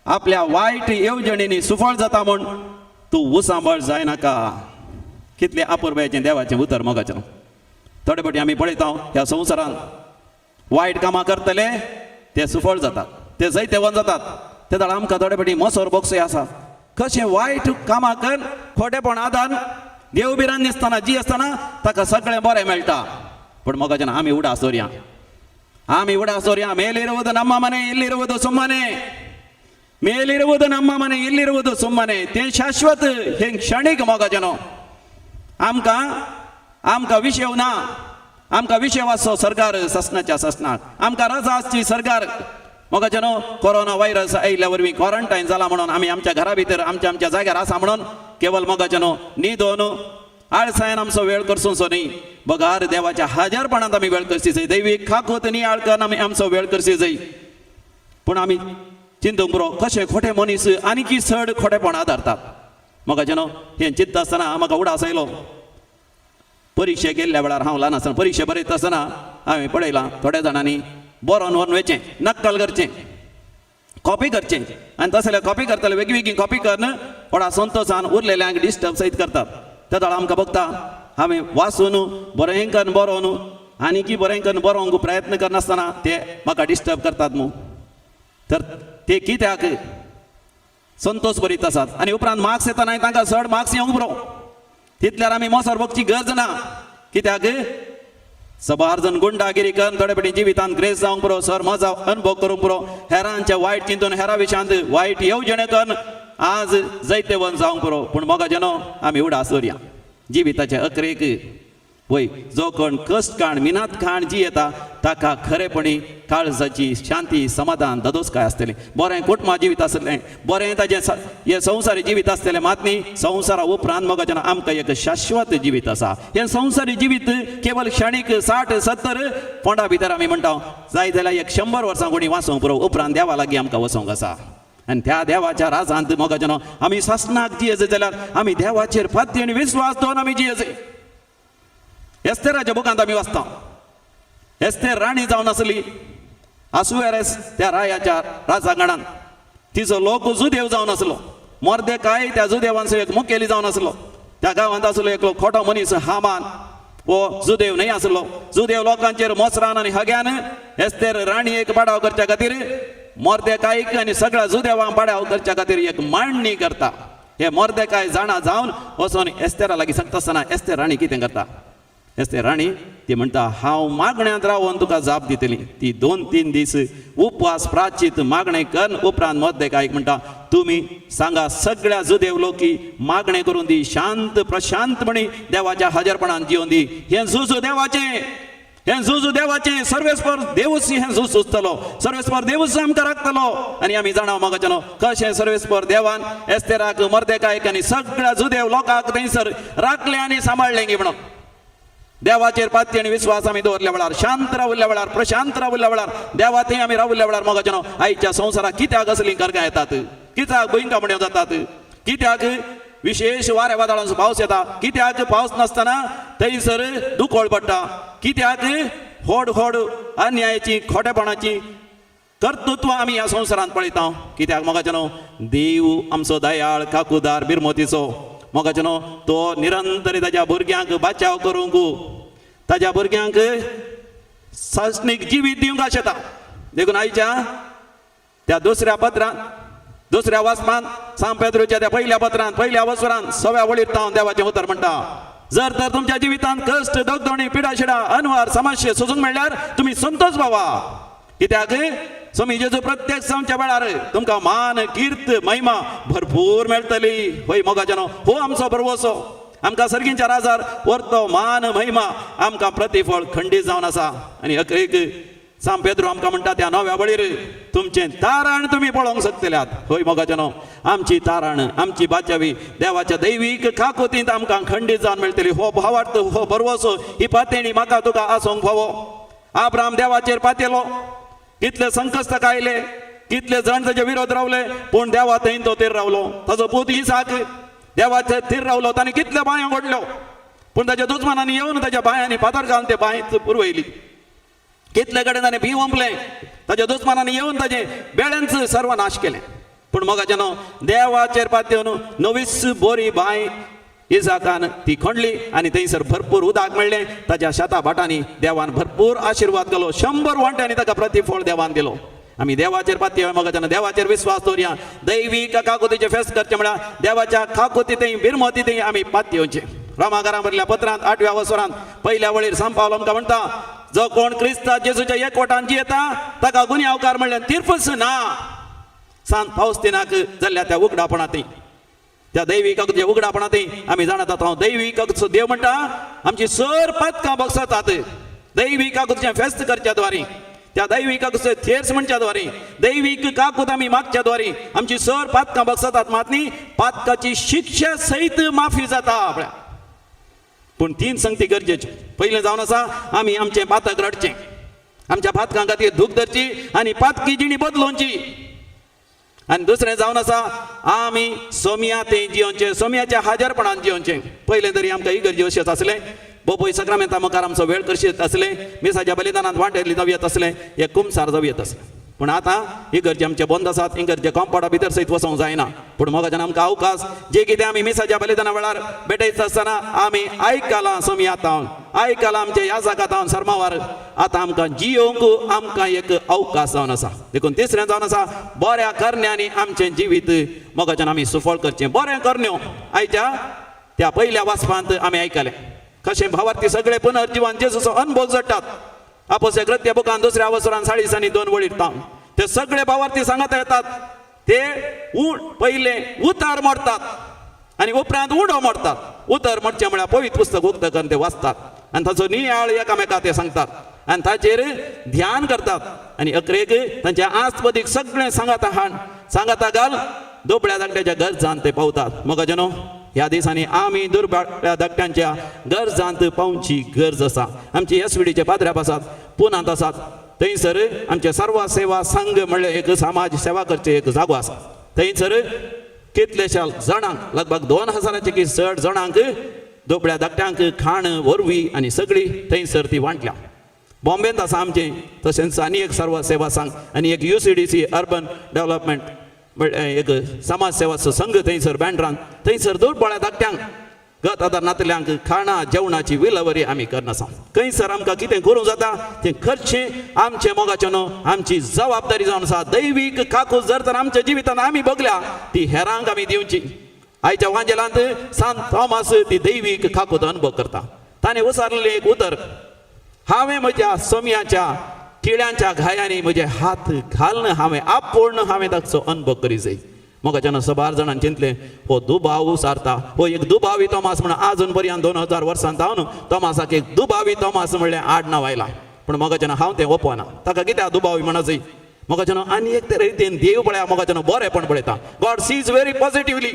आपल्या वायट येवजणींनी सुफळ जाता म्हूण तूं उसांबळ जायनाका कितलें आपुरबायेचें देवाचें उतर मोगाचें थोडे फावटी आमी पळयता ह्या संवसारांत वायट कामां करतले ते सुफळ जातात ते जैतेवन जातात ते दाळ आमकां थोडे फावटी मसोर बोक्सय आसा कशें वायट कामां कर खोटेपणादान देवबिरान न्हेसतना जी आसतना ताका सगळें बरें मेळटा पूण मोगाचें आमी उडास दवरया ಮೇಲಿರುವುದು ನಮ್ಮ ಮನೆ ಇಲ್ಲಿರುವುದು ಸುಮ್ಮನೆ ಮೇಲಿರುವುದು ನಮ್ಮ ಮನೆ ಇಲ್ಲಿರುವುದು ಸುಮ್ಮನೆ ते शाश्वत हे क्षणिक मोगाचें आमकां विशय ना आमकां विशय वाचो सरकार ससनाच्या ससनाक आमकां रजा आसची सरकार मोगाचें न्हू कोरोना व्हायरस आयिल्ल्या वरवीं क्वॉरंटायन जाला म्हणून आमी आमच्या घरा भितर आमच्या जाग्यार आसा म्हणून केवळ मोगाचें न्हू न्हिदोन आळसायन आमचो वेळ करचो न्ही बगार देवाच्या हजारपणांत आमी वेळ करची जाय दैवीक खाकोत नियाळकन आमी आमचो वेळ करची जाय पूण आमी चिंतूंक पुरो कशें खोटे मनीस आनीक चड खोटेपणां धरतात मोगाचें न्हू हें चिंतता आसतना म्हाका उडास आयलो परिक्षेक गेल्ल्या वेळार हांव ल्हान आसतना परिक्षा बरयता आसतना हांवें पळयलां थोड्या जाणांनी बरोवन व्हरून वेचें नक्कल करचें कॉपी करचें आनी तसले कॉपी करतले वेगळी कॉपी करन थोडा संतोशान उरलेल्यांक डिस्टर्ब सयत करतात त्या वेळार आमकां बघता हांवें वाचून बरें करून बरोवन आनीक बरें करून बरोवंक प्रयत्न करनासतना ते म्हाका डिस्टर्ब करतात न्हू तर ते कित्याक संतोश बरयत आसात आनी उपरांत मार्क्स येतना तांकां चड मार्क्स येवंक पुरो तितल्यार आमी मोसोर बघची गरज ना कित्याक सबार जण गुंडागिरी करून थोडे पटी जिवितांत ग्रेस जावंक पुरो सर मजा अनुभव करूंक पुरो हेरांच्या वायट चिंतून हेरा विशांत वायट येवजणे करून आज जायते वन जावंक पुरो पूण मोगा जनो आमी उडास दवरया जिविताच्या अकरेक वय जो कोण कश्ट काण मिनात खाण जी येता ताका खरेपणी काळजाची शांती समाधान ददोसकाय आसतली बरें कुटुंबा जिवीत आसतलें बरें ताजें हे संवसारी जिवीत आसतलें मात न्ही संवसारा उपरांत मोगा जेन्ना आमकां एक शाश्वत जिवीत आसा हें संवसारी जिवीत केवळ क्षणीक 60-70 पोंडा भितर आमी म्हणटा जाय जाल्यार 100 वर्सां कोणी वाचूंक पुरो उपरांत देवा लागीं आमकां वचोंक आसा आनी त्या देवाच्या राजांत मोगा जेन्ना आमी सासणाक जियेजे जाल्यार आमी देवाचेर फाती आनी विस्वास दवरून आमी जियेजे एस्तेराच्या बुकांत आमी वाचता एस्तेर राणी जावन आसली आसुएरेस त्या रायाच्या राजांगणान तिचो लोक जुदेव जावन आसलो मोर्देकाय त्या जुदेवांचो एक मुखेली जावन आसलो त्या गांवांत आसलो एकलो खोटो मनीस हामान वो जुदेव न्हय आसलो जुदेव लोकांचेर मोसरान आनी हग्यान एस्तेर राणी एक पाडाव करच्या खातीर मोर्देकायक आनी सगळ्या जुदेवांक पाडाव करच्या खातीर एक मांडणी करता हे मोर्देकाय जाणा जावन वचोन एस्तेरा लागीं सांगता आसतना एस्तेर राणी कितें करता एस्तेर राणी ती म्हणटा हांव मागण्यांत रावन तुका जाप दितली ती 2-3 दीस उपवास प्राचित मागणें करून उपरांत मोर्देकायक म्हणटा तुमी सांगा सगळ्या जुदेव लोकी मागणें करून दी शांत प्रशांतपणी देवाच्या हजरपणान जिवन दी हें झुजू देवाचें सर्वेस्पर देवूच हें झूज सुचतलो सर्वेस्पर देवूच आमकां राखतलो आनी आमी जाणा मोगाचें कशें सर्वेस्पर देवान एस्तेराक मोर्देकायक आनी सगळ्या जुदेव लोकांक थंयसर राखलें आनी सांबाळलें गे म्हणून देवाचेर पाती आनी विश्वास आमी दवरल्या वेळार शांत रावल्ल्या वेळार प्रशांत रावल्ल्या वेळार देवा थंय आमी रावल्ल्या वेळार मोगाचें आयच्या संवसाराक कित्याक असलीं करगां येतात कित्याक भयंकामण्यो जातात कित्याक विशेष वाऱ्या वादळांचो पावस येता कित्याक पावस नासतना थंयसर दुखोळ पडटा कित्याक होड अन्यायाची खोटेपणाची कर्तृत्व आमी ह्या संवसारांत पळयता कित्याक मोगाचें देव आमचो दयाळ काकूदार बिरमतीचो मोगाचें तो निरंतर ताच्या भुरग्यांक बचाव करूंक ताच्या भुरग्यांक सासणीक जिवीत दिवंक आशेता देखून आयच्या त्या दुसऱ्या वाचपांत सांत पेद्रूच्या त्या पहिल्या पत्रांत पहिल्या वसरांत 6व्या वळीर तावन देवाचें उतर म्हणटा जर तर तुमच्या जिवितांत कश्ट दगदणी पिडाशिडा अनवार समस्या सोसूंक मेळ्ळ्यार तुमी संतोष पावा कित्याक स्वामी जेजू प्रत्येक सांच्या वेळार तुमकां मान कीर्त महिमा भरपूर मेळटली होय मोगाचें हो आमचो भरवोसो आमकां सर्गींच्या राजार वर्तो मान महिमा आमकां प्रतिफळ खंडीत जावन आसा आनी अखेरेक सांत पेद्रू आमकां म्हणटा त्या 9व्या वळीर तुमचें तारण तुमी पळोवंक शकतल्यात होय मोगाचें आमची तारण आमची बाचावी देवाच्या दैवीक काकुतींत आमकां खंडीत जावन मेळटली हो भावार्थ हो भरवोसो ही पातेणी म्हाका तुका आसोंक फावो आब्राम देवाचेर पातेलो कितले संकश्ट आयले कितले जण ताचे विरोध रावले पूण देवा थंय तो थीर रावलो ताचो पूत इसाक देवाचे थीर रावलो ताणें कितले बांयो घडल्यो पूण ताच्या दुस्मानांनी येवन ताच्या बांयांनी फातर घालून ते बांयत पुरवयली कितले कडेन ताणें भी ओंपलें ताच्या दुस्मानांनी येवन ताचे बेळ्यांच सर्वनाश केलें पूण मोगाचें देवाचेर पातयेवन नवीच बोरी बांय इसाकान ती खणली आनी थंयसर भरपूर उदक मेळ्ळें ताच्या शेता भाटांनी देवान भरपूर आशिर्वाद केलो 100 वांट्यांनी ताका प्रतिफळ देवान दिलो आमी देवाचेर पातय मोगाचें देवाचेर विश्वास दवरया दैवीक काकुतीचें फेस्त करचें म्हळ्यार देवाच्या काकुती थंय बिरमती थंय आमी पातयेवचें रोमाकारां बरयल्या पत्रांत 8व्या वसरांत पहिल्या वळीर सांत पावलो आमकां म्हणटा जो कोण क्रिस्ता जेजूच्या एकवटान जियेता ताका गुन्यांवकार म्हणल्यार तिरफस ना सांत फावस्तिनाक जाल्ल्या त्या उगडापणांत त्या दैवीक उगडापणांत आमी जाणत आतां दैवीक देव म्हणटा आमची सर पातकां बगसतात दैवीक काकुतीचें फेस्त करच्या द्वारे त्या दैवीक काकुतीचे थेर्स म्हणच्या द्वारे दैवीक काकूत आमी मागच्या द्वारे आमची सर पातकां बगसतात मात न्ही पातकाची शिक्षा सहित माफी जाता पूण 3 संगती गरजेच्यो पयलें जावन आसा आमी आमचें पातक रडचें आमच्या पातकां खातीर दूख धरची आनी पातकी जिणी बदलोवची आनी दुसरें जावन आसा आमी सोम्या तें जियोचें सोम्याच्या हाजरपणान जियोचें पयलें तरी आमकां इगर्जे अशेंच आसलें बोपोय सक्रामेंता मुखार आमचो वेळ करशीत आसलें मिसाच्या बलिदानांत वांटेली जावं आसलें हे कुमसार जावं आसलें पूण आतां इगर्जे आमचे बंद आसात इगर्जे कॉम्पाउंडा भितर सयत वचोंक जायना पूण मोगाच्यान आमकां अवकाश जे कितें आमी मिसाच्या बलिदाना वेळार भेटयता आसतना आमी आयकलां सोम्यातावन आयकलां आमच्या याजकातावन सर्मावार आतां आमकां जियोंक आमकां एक अवकाश जावन आसा देखून तिसरें जावन आसा बऱ्या करण्यांनी आमचें जिवीत मोगाच्यान आमी सुफळ करचें बरें करण्यो आयच्या त्या पयल्या वाचपांत आमी आयकलें कशें भावार्थी सगळे पुनर्जीवन जेजूचो अनुभव जडटात. आपोसल्या कृत्य बुकान 2 वसरान 2 वळीरता ते सगळे भावार्थी सांगत येतात. ते पहिले उतार मोडतात आणि उपरांत उडो मोडतात. उतर मोडचे म्हळ्यार पवित्र पुस्तक उक्त करून ते वाचतात आणि ताचो नियाळ एकामेका ते सांगतात आणि ताचेर ध्यान करतात आणि अकरेक तांच्या आस्पदीक सगळे सांगाता घाल दुबळ्या धाकट्याच्या गरजांत ते पावतात. मग जनो ह्या दिसांनी आमी दुबळ्या धाकट्यांच्या गरजांत पावची गरज आसा. आमची एसवीडीचे पाद्र्याप आसात, पुनांत आसात. थंयसर आमचे सर्व सेवा संघ म्हणल्यार एक समाज सेवा करचे एक जागो आसा. थंयसर कितलेशा जाणांक लगभग 2000 चड जाणांक दुबळ्या धाकट्यांक खाण वरवीं आनी सगळी थंयसर ती वांटल्या. बॉम्बेंत आसा आमचे, तशेंच आनी एक सर्व सेवा संघ आनी एक UCDC अर्बन डेव्हलपमेंट एक समाज सेवा संघ थंयसर बँड्रान. थंयसर दुबळ्या धाकट्यांक गत आदारनातल्यांक खाणा जेवणाची विलवरी आमी करनासा. खंयसर आमकां कितें करूं जाता तें करचें आमचे मोगाचें न्हू, आमची जबाबदारी जावन आसा. दैवीक काकूस जर तर आमच्या जिवितांत आमी भोगल्या ती हेरांक आमी दिवची. आयच्या वांजेलांत सांत थॉमस ती दैवीक काकूत अनुभव करता. ताणें उसारलेलें एक उतर, हांवें म्हज्या सोम्याच्या किड्यांच्या घायांनी म्हजे हात घालन हांवें ताचो अनुभव करी जाय. मोगाच्यान सबार जाणांनी चिंतलें हो दुबाव सारता, हो एक दुबावी तोमास म्हणून आजून पर्यंत 2000 वर्सांत हांव तोमासाक एक दुबावी तोमास म्हणलें आडनांव आयलां. पूण मोगाच्यान हांव तें ओपना. ताका कित्याक दुबावी म्हणा जाय. मोगाच्यान आनी एक तरेन देव पळया मोगाच्यान बरेंपण पळयता. God sees very positively.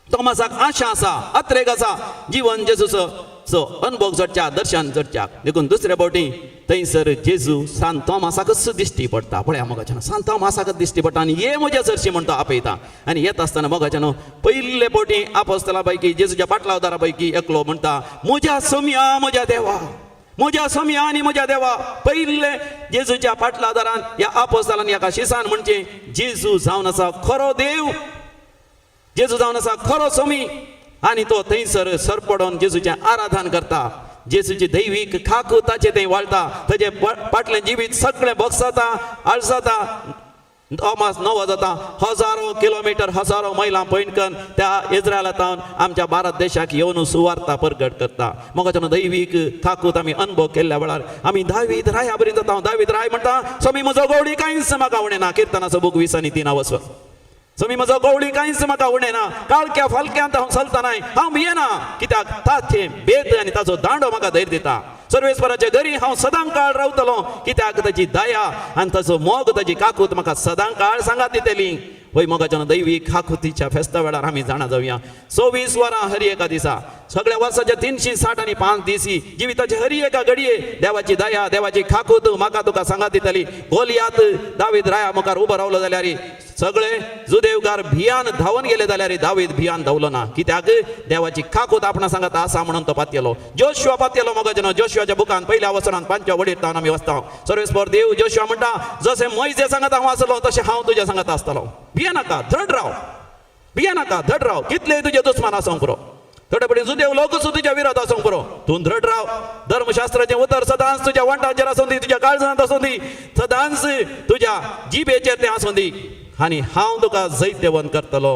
तोमासाक आशा आसा, अत्रेक आसा जीवन जेजूचो अनुभव जडच्या, दर्शन जडच्या. देखून दुसऱ्या फावटी थंयसर जेजू सांत थॉमासाकच दिश्टी पडटा. पळया मोगाच्यान सांत थॉमासाकच दिश्टी पडटा आनी हे म्हजे चडशी म्हणटा आपयता. आनी येता आसतना मोगाच्यान पयले फावटी आपोस्तला पैकी जेजूच्या पाटलावदारा पैकी एकलो म्हणटा, म्हज्या सोम्या म्हज्या देवा, म्हज्या सोम्या आनी म्हज्या देवा. पयले जेजूच्या पाटलावदारान ह्या आपोस्तलान एका शिसान म्हणचे जेजू जावन आसा खरो देव, जेजू जावन आसा खरो सोमी. आनी तो थंयसर सरपडोन जेजूचें आराधन करता. जेजूची दैवीक खाक ताचे थंय वाळटा. ताचे फाटलें जिवीत सगळें भोगसता, आळसता. थॉमास नवो जाता. 1000 किलोमीटर 1000 मैलां पयणकन त्या इस्रायलांतावन आमच्या भारत देशाक येवन सुवार्ता प्रगट करता. मोगाच्यान दैवीक खाकूत आमी अनुभव केल्ल्या वेळार आमी दावीद राया बरी जाता. दावीद राय म्हणटा, सोमी म्हजो गवडी कांयच म्हाका उणेना. किर्तनाचो बूक 20 आनी 3 वचप. सोमी म्हजो गवडी कांयच म्हाका उणेना. काळक्या फालक्यांत हांव चलता नाय, हांव भियेना. कित्याक ताचे बेत आनी ताचो दांडो म्हाका धैर्य दिता. सर्वेस्पराचे घरी हांव सदां काळ रावतलो, कित्याक ताची दया आनी ताचो मोग ताची काकूत म्हाका सदां काळ सांगात दितली. वय मोगाच्यान दैवीक काकुतीच्या फेस्ता वेळार आमी जाणा जावया. 24 वरां हरी एका दिसा, सगळ्या वर्साचे 360 आनी 5 दिसी जिविताचे हरी एका घडये देवाची दया, देवाची खाकूत म्हाका तुका सांगात दितली. गोलियात दावीद राया मुखार उबो रावलो जाल्यार सगळे जुदेवकार भियान धांवन गेले जाल्यार दावीद भियान धांवलो ना. कित्याक देवाची खाकूत आपणा सांगात आसा म्हणून तो पातयलो. जोशुआ पातयलो मोगाच्यान. जोशुआच्या बुकान पहिल्या वचनांत 5 वडीर आमी वाचता. सर्वेस्पर देव जोशुआ म्हणटा, जशें मोइजे सांगात हांव आसलो तशें हांव तुज्या सांगात आसतलो. भियेनाका, धड राव, भियेनाका, धड राव. कितले तुजे दुस्मान आसूं पुरो, थोडे पडे जुदेव लोक तुज्या विरोध आसूं पुरो, तूं धड राव. धर्मशास्त्राचें उतर सदांच तुज्या वंटाचेर आसूं दी, तुज्या काळजांत आसूं दी, सदांच तुज्या जिबेचेर तें आसूं दी आनी हांव तुका जैत्यवन करतलो.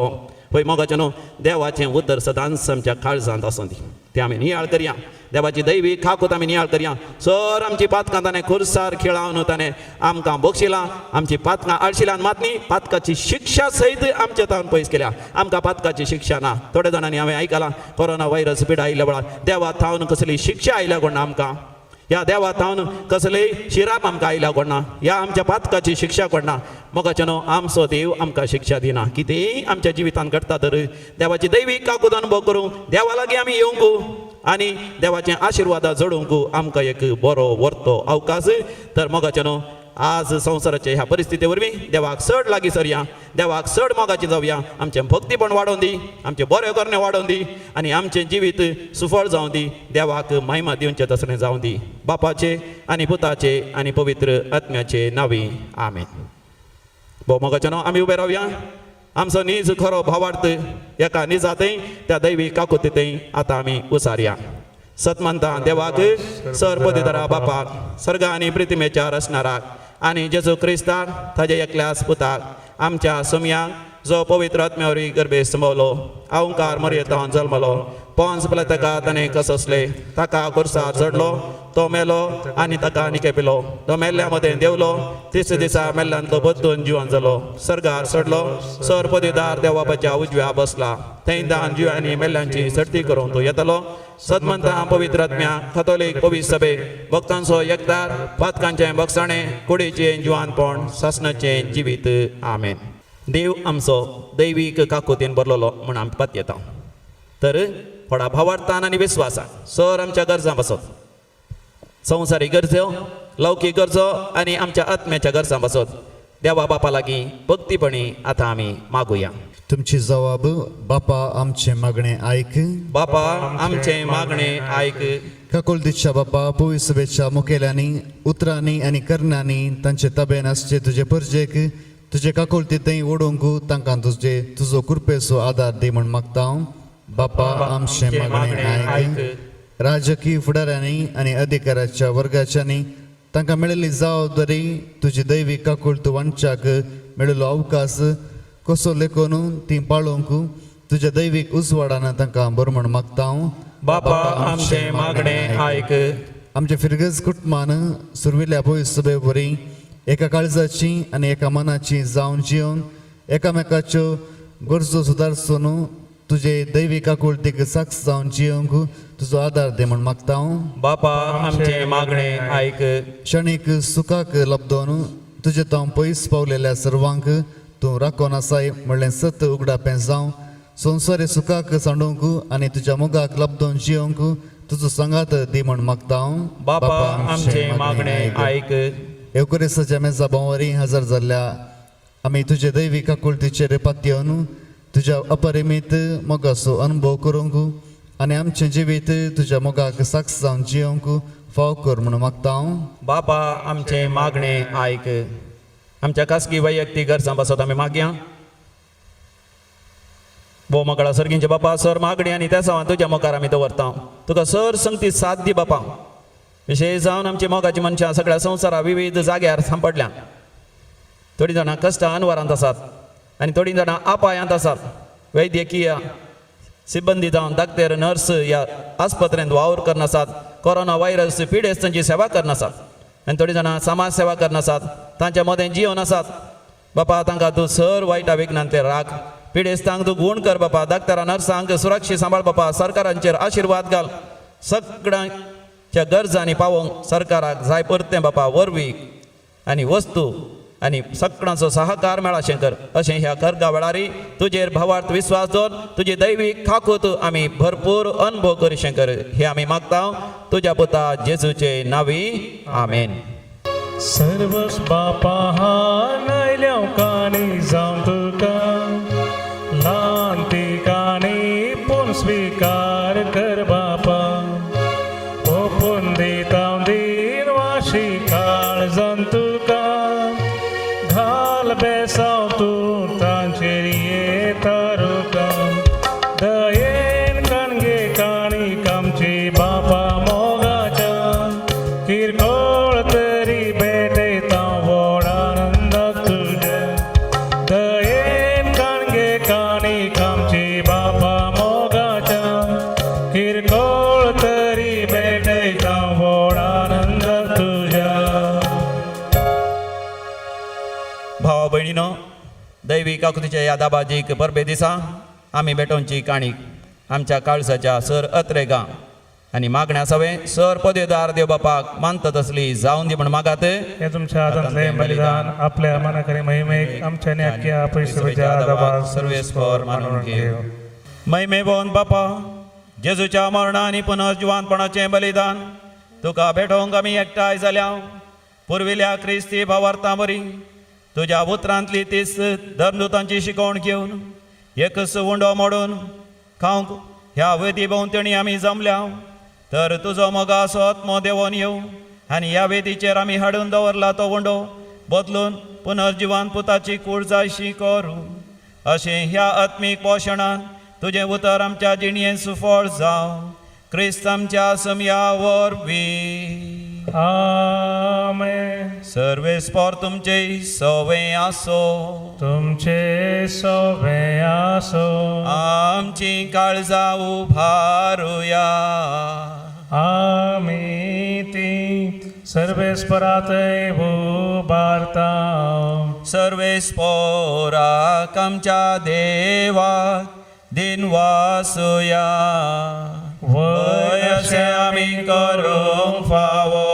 पळय मोगाच्यान देवाचें उतर सदांच आमच्या काळजांत आसूं दी. तें आमी नियाळ करया. देवाची दैवीक खाकूत आमी नियाळ करया. सर आमची पातकां ताणें खुर्सार खेळावन ताणें आमकां बक्षिलां. आमची पातकां आळशिलां मात न्ही, पातकाची शिक्षा सयत आमच्या तावन पयस केल्या. आमकां पातकाची शिक्षा ना. थोड्या जाणांनी हांवें आयकलां कोरोना व्हायरस पिडा आयिल्ल्या वेळार देवा थावन कसली शिक्षा आयल्या कोण आमकां. ह्या देवा थावन कसलेय शिराप आमकां आयल्या कोण ना. ह्या आमच्या पातकाची शिक्षा कोण ना. मोगाच्यान आमचो देव आमकां शिक्षा दिना. कितेंय आमच्या जिवितांत घडटा तर देवाची दैवीक काकूत अनुभव करूं, देवा लागीं आमी येवंक आनी देवाचें आशिर्वाद जोडूंक आमकां एक बरो वर्तो अवकाश. तर मोगाच्यान आज संवसाराच्या ह्या परिस्थिती वरवीं देवाक चड लागीं सरया, देवाक चड मोगाची जावया. आमचें भक्तीपण वाडोवन दी, आमचें बरें करणे वाडोवन दी आनी आमचें जिवीत सुफळ जावं दी. देवाक महिमा दिवचें तसलें जावं दी. बापाचे आनी पुताचे आनी पवित्र आत्म्याचे नांवी आमेन. भोव मोगाच्यान आमी उबे रावया. आमचो नीज खरो भावार्थ एका निजांतय त्या दैवीक काकुतींतय आतां आमी उसारया. सतमंता देवाक सरपदीदारा बापाक, सर्गा आनी पृथ्वीच्या रचणाराक आनी जेजू क्रिस्ताक ताजे एकल्याच पुताक, आमच्या सोम्याक जो पवित्र आत्म्यावरी गर्भे संभवलो अहंकार मर्यादान जल्मलो पोंस ताका ताणें कसले ताका खुर्सार चडलो तो मेलो आनी ताका निकेपिलो तो मेल्ल्या मदें देवलो तिसऱ्या दिसा मेल्ल्यान तो बदलून जिवन जालो सर्गार चडलो सर पदवीदार देवा बापाच्या उजव्या बसला थंय दान जिवांनी मेल्ल्यांची सर्ती करून तो येतलो सदमंतां पवित्र आत्म्या कथोलीक पवित्र सभेक भक्तांचो एकदार पातकांचें भक्षाणें कुडीचें जिवानपण सासणाचें जिवीत आमेन. देव आमचो दैवीक काकुतीन बरलोलो म्हण आमी पात येता तर थोडा भावार्थान आनी विस्वासान सर आमच्या गरजां बसत संवसारीक गरजो लौकीक गरजो आनी आमच्या आत्म्याच्या गरजां बसत देवा बापा लागीं भक्तीपणी आतां आमी मागुया. तुमची जबाब बापा आमचे मागणे ऐक. बापा आमचे मागणे ऐक. काकुलतीच्या बापा पवित्र सभेच्या मुखेल्यांनी उतरांनी आनी कर्णांनी तांचे ताब्यान आसचे तुजे परजेक तुजे काकुलती थंय ओडूंक तांकां तुजो कृपेचो आदार दी म्हण मागता हांव. बापा आमचे मागणे ऐक. राजकीय फुडाऱ्यांनी आनी अधिकाराच्या वर्गाच्यांनी तांकां मेळिल्ली जबाबदारी तुजी दैवीक काकुलत वांच्याक मेळिल्लो अवकाश कसो लेखून ती पाळोवंक तुज्या दैवीक उजवाडान तांकां बरो म्हण मागता हांव. बापा आमचे मागणे ऐक. आमच्या फिरगज कुटुंबान सुरविल्ल्या पवित्र सभे बरी एका काळजाची आनी एका मनाची जावन जिवन एकामेकाच्यो गरजो सुदारसून तुजे दैवीक आकुलतेक साक्ष जावन जिवंक तुजो आदार दे म्हण मागता हांव. बापा आमचे मागणे ऐक. क्षणीक सुखाक लबदोन तुजे तांव पयस पावलेल्या सर्वांक तूं राखोन आसाय म्हणलें सत उगडापें जावं संवसारी सुखाक सांडूंक आनी तुज्या मोगाक लबदोन जिवंक तुजो सांगात दी म्हण मागता हांव. बापा आमचे मागणे ऐक. एवकरेसाच्या मेजा बोवारी हजर जाल्ल्या आमी तुजे दैवीक आकुलतेचेर रेपात येवन तुज्या अपरिमीत मोगाचो अनुभव करूंक आनी आमचें जिवीत तुज्या मोगाक साक्ष जावन जिवंक फाव कर म्हण मागता हांव. बापा आमचे मागणे ऐक. आमच्या खासगी वैयक्तीक गरजां बसत आमी मागया. भोव मोकळा सर्गींचे बापा सर मागणी आनी त्या सावन तुज्या मोगार आमी दवरता तुका सर संगती साथ दी बापा. विशेश जावन आमची मोगाची मनशां सगळ्या संवसारा विविध जाग्यार सांपडल्या. थोडीं जाणां कश्टां अनवरांत आसात आनी थोडीं जाणां आपायांत आसात. वैद्यकीय सिब्बंदी जावन डाक्टर नर्स ह्या आस्पत्रेंत वावर करनासात. कोरोना व्हायरस पिडेस्त तांची सेवा करनासात आनी थोडीं जाणां समाज सेवा करनासात. तांच्या मदें जिवन आसात बापा तांकां तूं सर वायटा विघ्नान ते राख. पिडेस्तांक तूं गुण कर बापा. डाक्टरां नर्सांक सुरक्षीत सांबाळ बापा. सरकारांचेर आशिर्वाद घाल. सगळ्यांच्या गरजांनी पावोवंक सरकाराक जाय परतें बापा वरवीं आनी वस्तू आनी सगळ्यांचो सहकार मेळा शंकर. अशें ह्या कर्गा वेळारी तुजेर भावार्थ विस्वास दवर तुजी दैवीक खाकूत आमी भरपूर अनुभव करी शंकर. हे आमी मागता तुज्या पुता जेजूचे नांवी आमेन. सर्वस बापा हा नायल्या कानी जावन तुका ल्हान तिकानी पूण स्वीकार कर बापा. ओपून दिता दिन वाशी काळ जावन तुका घाल बेसाव तूं तांचेर येता रुका. दयेन कणगे काणी आमची बापा मोगाच्या किरकोळ तरी भेटयता व्हड आनंदाक तुज्या. दयेन कणगे काणी आमची बापा मोगाच्या किरकोळ तरी भेटयता व्हड आनंदाक तुज्या. भावा भयणीनो दैवीक आकृतीच्या ह्या दाबाजीक परबे दिसा आमी भेटोवची काणीक आमच्या काळसाच्या सर अत्रेगा आनी मागण्या सवे सर पदवेदार देव बापाक मानता तसली जावन दी म्हण मागात. हे तुमच्या हातांतलें बलिदान आपल्या मनाकरी महिमेक आमच्या न्याक्या पयसुच्या दाबाक सर्वेस्वर मानून घेव. महिमे भोवन बापा जेजूच्या मरणा आनी पुनर्जिवानपणाचें बलिदान तुका भेटोवंक आमी एकठांय जाल्या. पुर्विल्या क्रिस्ती भावार्थां बरी तुज्या उतरांतली तीस धर्मदुतांची शिकवण घेवन एकच उंडो मोडून खावंक ह्या वेदी भोंवतणी आमी जमल्या. तर तुजो मोगाचो आत्मो देंवोन येवं आनी ह्या वेदीचेर आमी हाडून दवरला तो उंडो बदलून पुनर्जिवान पुताची कूड जायशी करूं. अशें ह्या आत्मीक पोशणान तुजें उतर आमच्या जिणयेन सुफळ जावं. क्रिस्त आमच्या समया वरवीं. आमेन. सर्वेस्पर तुमचे सवे आसो. तुमचे सोबे आसो. आमची काळजा उभारूया. आमी ती सर्वेस्परात उबारता. सर्वेस्पराक आमच्या देवाक दिनवासुया. वय असे आमी करूंक फावो.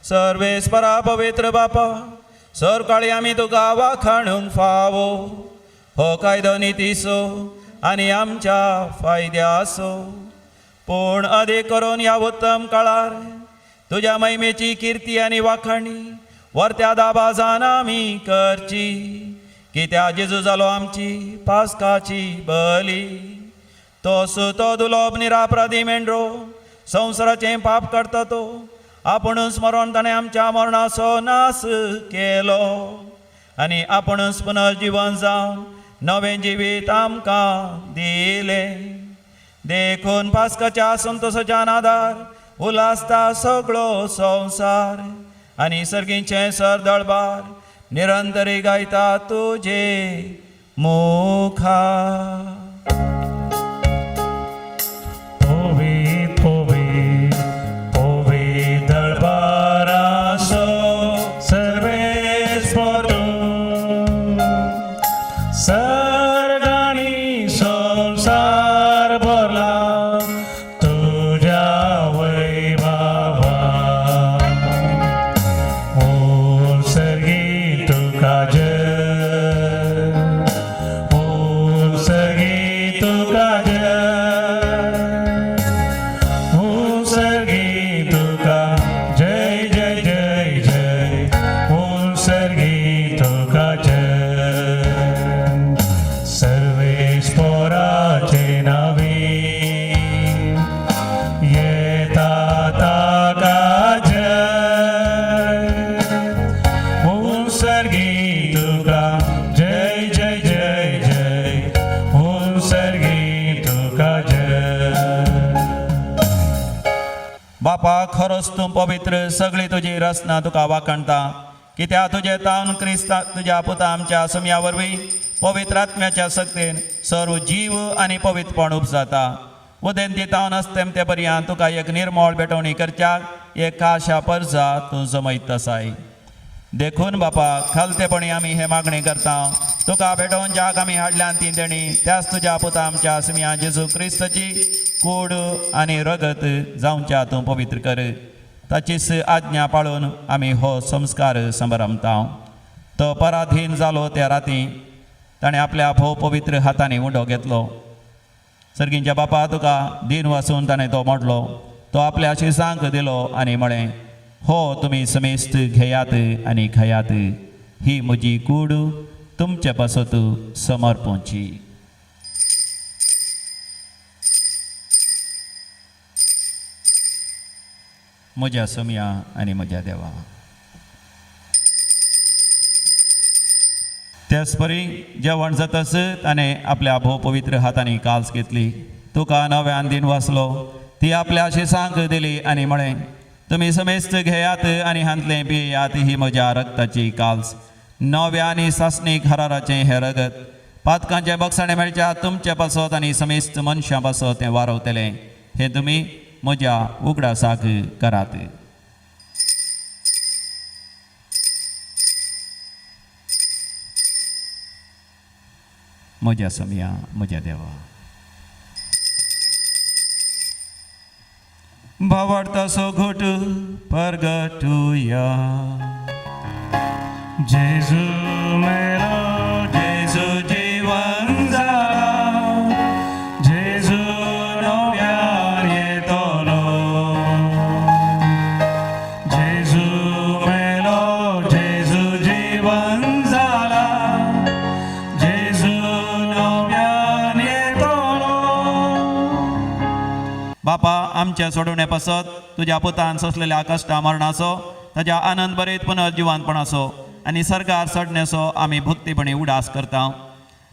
सर्वेस्परा पवित्र बापा, सरकाळी आमी तुका वाखाणूंक फावो. हो कायदो नितीसो आनी आमच्या फायद्याचो. पूण अधिक करून ह्या उत्तम काळार तुझ्या महिमेची कीर्ती आनी वाखाणी वर्त्या दाबाजान आमी करची. कित्याक जेजू जालो आमची पास्काची बली. तो सुतो दुलोब निरापराधी मेंढरो संवसाराचें पाप करता तो. आपुणूच मरण ताणें आमच्या मरणाचो नाश केलो आनी आपुणूच पुनर्जीवन जावन नवें जिवीत आमकां दिलें. देखून पास्काच्या संतोशाच्या नादार उलासता सगळो संवसार आनी सर्गींचे सर दळबार निरंतरी गायता तुजे मुखार. पोवीत पोवीत पोवीत दळबारासो सर्वेस्पर सर्गानी संसार भरला तुझ्या वैभवा. ओ सर्गी तुका जय. ओ सर्गी तुका जय. ओ सर्गी तुका जय जय जय जय. ओ सर्गी तुका जय. सर्वेस्पराचे नावे येता ताका जय. ओ सर्गी तुका जय जय जय जय. ओ सर्गी तुका जय. बापा, खरोच तूं पवित्र. सगळी तुजी रचना तुका वाखणटा. कित्याक तुजे तावन क्रिस्ता तुज्या पुता आमच्या सुमया वरवीं पवित्र आत्म्याच्या शक्तीन सर्व जीव आनी पवित्रपण उपजाता. उदेन दितावन आसतेम ते पर्यंत तुका एक निर्मळ भेटवणी करच्याक एक खाशा परजा तूं जमयत आसाय. देखून बापा, खालतेपणी आमी हे मागणी करता. तुका भेटोवन ज्याक आमी हाडल्यान ती देणी त्याच तुज्या पुता आमच्या सुमया जेजू क्रिस्ताची कूड आनी रगत जावच्या तूं पवित्र कर. ताचीच आज्ञा पाळून आमी हो संस्कार संभरमता. तो पराधीन जालो त्या राती ताणें आपल्या भोव पवित्र हातांनी उंडो घेतलो. सर्गींच्या बापा, तुका दिन वाचून ताणें तो मोडलो. तो आपल्या शिसांक दिलो आनी म्हळें, हो तुमी समेस्त घेयात आनी खायात. ही म्हजी कूड तुमचे पासत समर्पूंची. म्हज्या सुमया आनी म्हज्या देवा. त्याच परी जेवण जाताच ताणें आपल्या भोव पवित्र हातांनी काल्स घेतली. तुका नव्यान दिन वाचलो. ती आपल्या शिसांक दिली आनी म्हळें, तुमी समेस्त घेयात आनी हांतलें पियेयात. ही म्हज्या रक्ताची काल्स, नव्या आनी सासणीक हराराचें हें रगत. पातकांचे बक्षणे मेळच्या तुमचे पासत आनी समेस्त मनशां पासत तें वारवतलें. हे तुमी म्हज्या उगडासाक करात. म्हज्या सुमया, म्हज्या देवा. भावार्थाचो घोट परगटुया. जेजू मेलो, जेजू जीवन जाला. जेजू नव्यान येतलो. जेजू मेलो, जेजू जीवन जाला. जेजू नव्यान येतलो. बापा, आमच्या सोडवणे पासत तुज्या पुतान सोंसलेल्या कश्टा मरणाचो, ताज्या आनंद बरेत पुनर्जिवानपणाचो आनी सरकार चडण्याचो आमी भक्तीपणी उडास करता.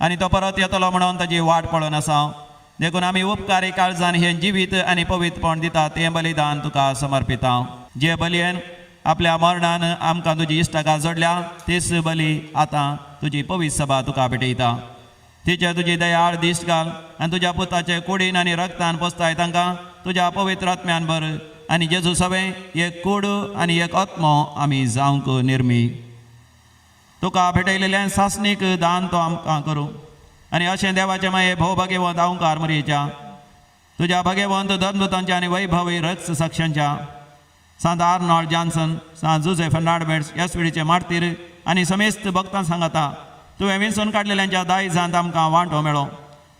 आनी तो परत येतलो म्हणून ताजी वाट पळोवन आसा. देखून आमी उपकारी काळजान हें जिवीत आनी पवित्रपण दिता तें बलिदान तुका समर्पिता. जे बलयेन आपल्या मरणान आमकां तुजी इश्टाका जोडल्या तेच बली आतां तुजी पवित्र सभा तुका भेटयता तिचे तुजी दयाळ दिश्ट घाल आनी तुज्या पुताचे कुडीन आनी रक्तान पोसताय तांकां तुज्या पवित्र आत्म्यान भर आनी जेजू सवे एक कूड आनी एक आत्मो आमी जावंक निर्मी तुका भेटयलेल्या सासणीक दान तो आमकां करूं आनी अशें देवाचे माये भोव भाग्यवंत अवंकार मरीच्या तुज्या भाग्यवंत धर्मदूतांच्या आनी वैभवी रक्स साक्षांच्या सांत आर्नॉल्ड जॉन्सन सांत जुझेफ फर्नांडीस ह्या पिढीचे मार्तीर आनी समेस्त भक्तां सांगता तुवें विंचून काडलेल्यांच्या दायजांत आमकां वांटो मेळो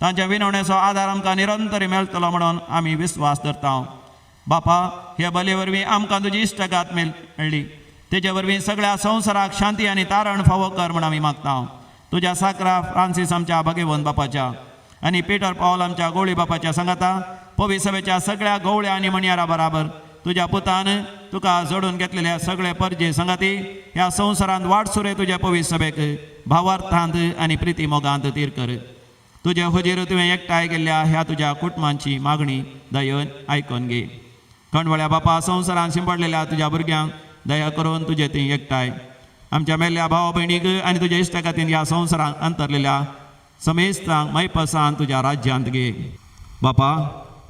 तांच्या विनवणेचो आदार आमकां निरंतरी मेळटलो म्हणून आमी विस्वास धरता बापा ह्या बले वरवीं आमकां तुजी इश्टगात मेळ्ळी तेजे वरवीं सगळ्या संवसाराक शांती आनी तारण फावो कर म्हण आमी मागता तुज्या साकरा फ्रांसीस आमच्या भगवंत बापाच्या आनी पिटर पॉल आमच्या गवळी बापाच्या सांगाता पवित्र सभेच्या सगळ्या गवळ्या आनी मणयारा बराबर तुज्या पुतान तुका जोडून घेतलेल्या सगळे परजे संगाती ह्या संवसारांत वाडसुरे तुज्या पवित्र सभेक भावार्थांत आनी प्रिती मोगांत तीर कर तुज्या हुजेर तुवें एकठांय केल्ल्या ह्या तुज्या कुटुंबांची मागणी दयेन आयकून घे कणवळ्या बापा संवसारांत शिंपडलेल्या तुज्या भुरग्यांक दया करून तुजे ती एकठांय आमच्या मेल्ल्या भाव भयणीक आनी तुज्या इश्टकातीन ह्या संवसारांत अंतरलेल्या समेस्तांक मैपसांत तुज्या राज्यांत घे बापा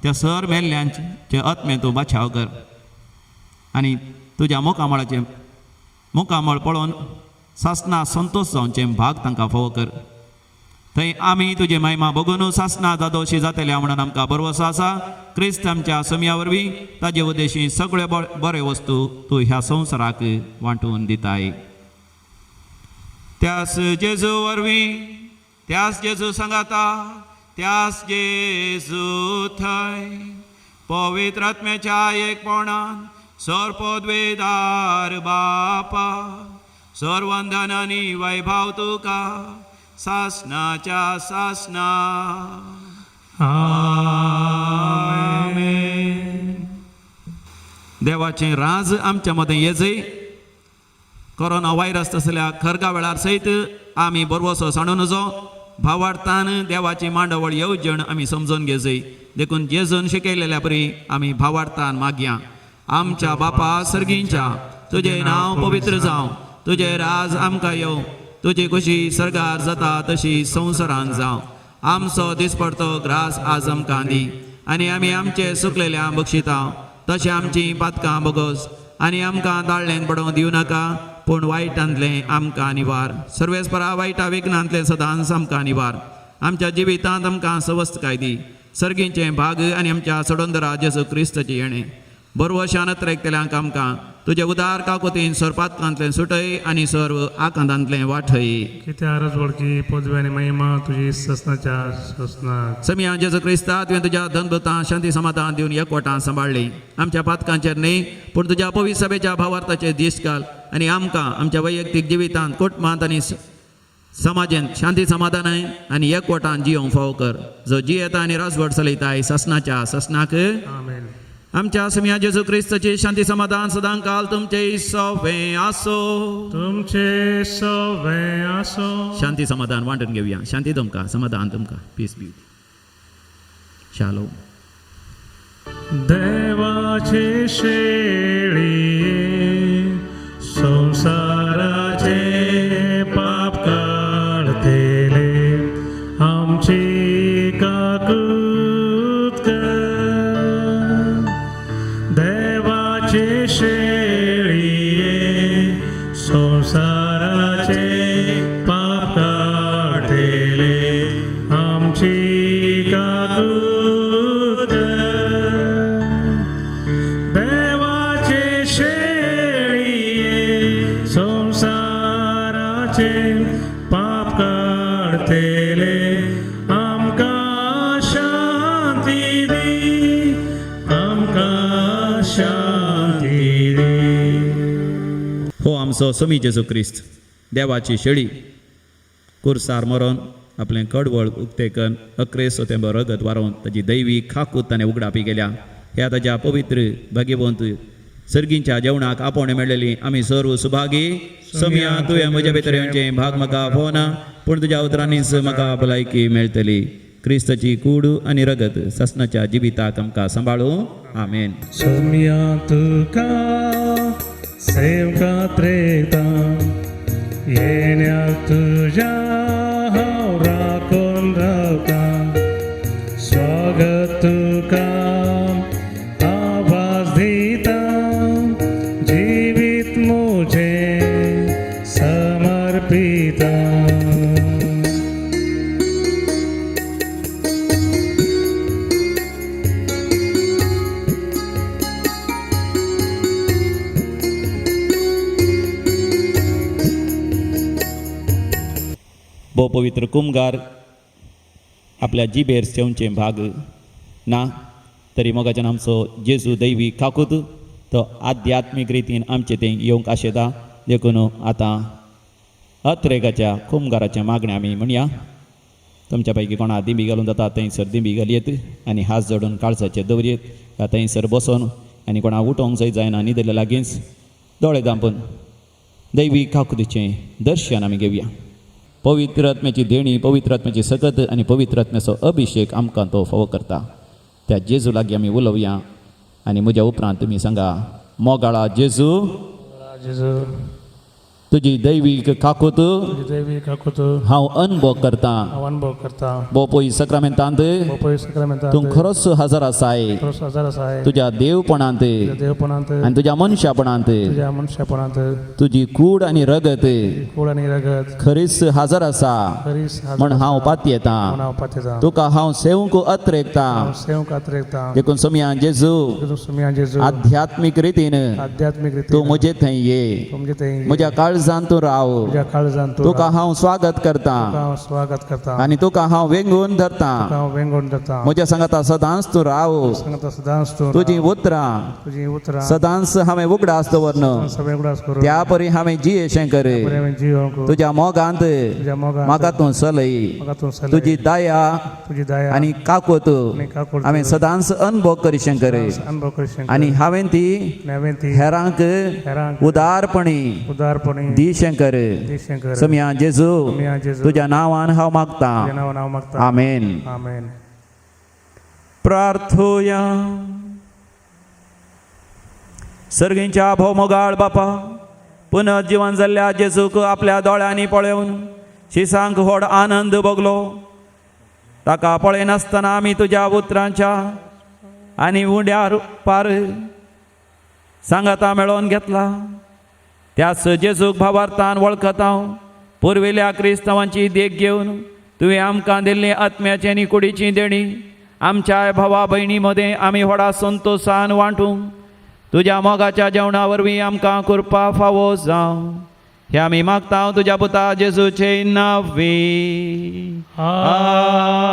त्या सर मेल्ल्यांचे आत्मे तूं बचाव कर आनी तुज्या मुखामळ पळोवन सासना संतोश जावचे भाग तांकां फावो कर थंय आमी तुजी महिमा बघून सासना जादोशी जातल्या म्हणून आमकां भरवसो आसा क्रिस्त आमच्या समिया वरवीं ताजे उद्देशी सगळे बरे वस्तू तूं ह्या संवसाराक वांटून दिताय त्यास जेजू वरवीं त्यास जेजू सांगाता त्यास जेजू थंय पवित्र आत्म्याच्या एकपणान सर्वोद्वेदार बापा सर्वंदन आनी वैभव तुका सासनाच्या सासना आमेन. देवाचें राज आमच्या मदें येजय कोरोना व्हायरस तसल्या खरगा वेळार सयत आमी बरवसो सांडून नजो भावार्थान देवाची मांडवळ येवजण आमी समजून घेजय देखून जेजून शिकयलेल्या परी आमी भावार्थान मागया आमच्या बापा सर्गींच्या तुजें नांव पवित्र जावं तुजें राज आमकां येवं तुजी खुशी सरगार जाता तशी संवसारांत जावं आमचो दिसपडतो ग्रास आज आमकां दी आनी आमी आमचे सुकलेल्या बक्षिता तशें आमची पातकां बोगोस आनी आमकां दाळ्ळेन पडोवं दिवं नाका पूण वायटांतलें आमकां निवार सर्वेस्परा वायटा विघ्नांतलें सदांच आमकां निवार आमच्या जिवितांत आमकां सवस्थकाय दी सर्गींचे भाग आनी आमच्या सडोंदरा जेजू क्रिस्ताची येणें बरवशान ऐकतल्यांक आमकां तुजे उदार काकुतीन सरपातकांतलें सुटय आनी सर्व आकांतांतलें वाठय कित्या आरज वळखी पदवी आनी महिमा तुजी ससनाच्या ससनाक समिया जेजू क्रिस्ता तुवें तुज्या धनदूतां शांती समाधान दिवन एकवटान सांबाळली आमच्या पातकांचेर न्ही पूण तुज्या पवित्र सभेच्या भावार्थाचेर दिश्ट घाल आनी आमकां आमच्या वैयक्तीक जिवितांत कुटुंबांत आनी समाजांत शांती समाधानाय आनी एकवटान जियोंक फावो कर जो जियेता आनी राजवट चलयताय ससनाच्या ससनाक आमेन. आमच्या समिया जेजू क्रिस्ताची शांती समाधान सदां काल तुमचे सवे आसो तुमचे सवे आसो शांती समाधान वांटून घेवया शांती तुमकां समाधान तुमकां पीस बी शालो देवाचे शेळी संसाराचे पाप काढतेले आमची काकूत कर देवाचे शेळी संसाराचे पाप काढतेले आमची काकूत देवाचे शेळी संसाराचे पाप काढतेले आमकां शांती दी आमकां शांती दी. हो आमचो समी जेजू क्रिस्त देवाची शेळी कुर्सार मरोन आपलें कडवळ उक्तेकन अकरेस सोतेंबर रगत वारोवन ताची दैवी खाकूत ताणें उगडापी केल्या ह्या ताच्या पवित्र भाग्यवंत सर्गींच्या जेवणाक आपोवणें मेळ्ळेली आमी सर्व सुभागी समिया तुवें म्हज्या भितर येवचें भाग म्हाका फोना पूण तुज्या उतरांनीच म्हाका भलायकी मेळटली क्रिस्ताची कूड आनी रगत ससनाच्या जिविताक आमकां सांबाळूं आमेन. समिया तुका सेवकात रेखता येण्याक तुझ्या हांव राखून रावता स्वागत तुका आवाज दिता जिवीत मुझे समर्पिता भोव पवित्र कुमगार आपल्या जिबेर सेवचे भाग ना तरी मोगाच्यान आमचो जेजू दैवी काकूत तो आध्यात्मीक रितीन आमचे ते येवंक आशेता देखून आतां अत्रेकाच्या कुमगाराच्या मागण्या आमी म्हणया तुमच्या पैकी कोणा दिंबी घालून जाता थंयसर दिंबी घालयेत आनी हात जोडून काळजाचे दवरयेत थंयसर बसून आनी कोणा उठोंक जंय जायना न्हिदले लागींच दोळे धांपून दैवी काकुतीचें दर्शन आमी घेवया पवित्र आत्म्याची देणी पवित्र आत्म्याची सकत आनी पवित्र आत्म्याचो अभिषेक आमकां तो फावो करता त्या जेजू लागीं आमी उलोवया आनी म्हज्या उपरांत तुमी सांगा मोगाळा जेजू जेजू तुजी दैवीक काकूत दैवी काकूत हांव अनुभव करता हांव अनुभव करता बोपोई सक्रामेंतांत पळय सक्रामेंतांत तूं खरोच हजर आसाय खरोच हजर आसाय तुज्या देवपणांत देवपणांत आनी तुज्या मनशापणांत तुज्या मनशापणांत तुजी कूड आनी रगत कूड आनी रगत खरीच हजर आसा खरीच म्हण हांव पातयेता हांव पातयेता तुका हांव सेवंक अत्रेकता हांव सेवकात रेखता देखून सोम्या जेजू सुमिया जेजू आध्यात्मीक रितीन आध्यात्मिक तूं रीतीन म्हजे थंय ये तुमचे ते म्हज्या काळजांत तूं राव तुज्या काळजांत तुका हांव स्वागत करता हांव स्वागत करता आनी तुका हांव वेंगून धरता हांव वेंगोन धरता म्हज्या सांगाता सदांच तूं राव सांगता सदांच तूं तुजी उतरां तुजी उतरां सदांच हांवें उगडास दवरन सगळे उगडास करून त्या परी हांवें जियेशें कर हांवें जीवन करून तुज्या मोगांत तुज्या मोगांत म्हाका तूं चलय म्हाका तूं सलय तुजी दया तुजी दया आनी काकूत आनी काकूट हांवें सदांच अनुभव करीशें कर अनुभव करशें आनी हांवें ती हांवें ती हेरांक हेरांक उदारपणी उदारपणी दिशें कर दिशें कर सोम्या जेजू सुमिया जेजू तुज्या नांवान हांव मागता तुज्या नांवान हांव मागता आमेन आमेन प्रार्थोया सर्गींच्या भोवमोगाळ बापा पुनर्जीवन जाल्ल्या जेजूक आपल्या दोळ्यांनी पळोवन शिसांक व्हड आनंद भोगलो ताका पळयनासतना आमी तुज्या उतरांच्या आनी उंड्या पार सांगाता मेळोवन घेतला त्याच जेजूक भावार्थान वळखत हांव पुर्विल्ल्या क्रिस्तांवांची देख घेवन तुवें आमकां दिल्ली आत्म्याची आनी कुडीची देणी आमच्या भावा भयणी मदें आमी व्हडा संतोशान वांटूंक तुज्या मोगाच्या जेवणा वरवीं आमकां करपा फावो जावं हे आमी मागता तुज्या पुता जेजूचे नांवी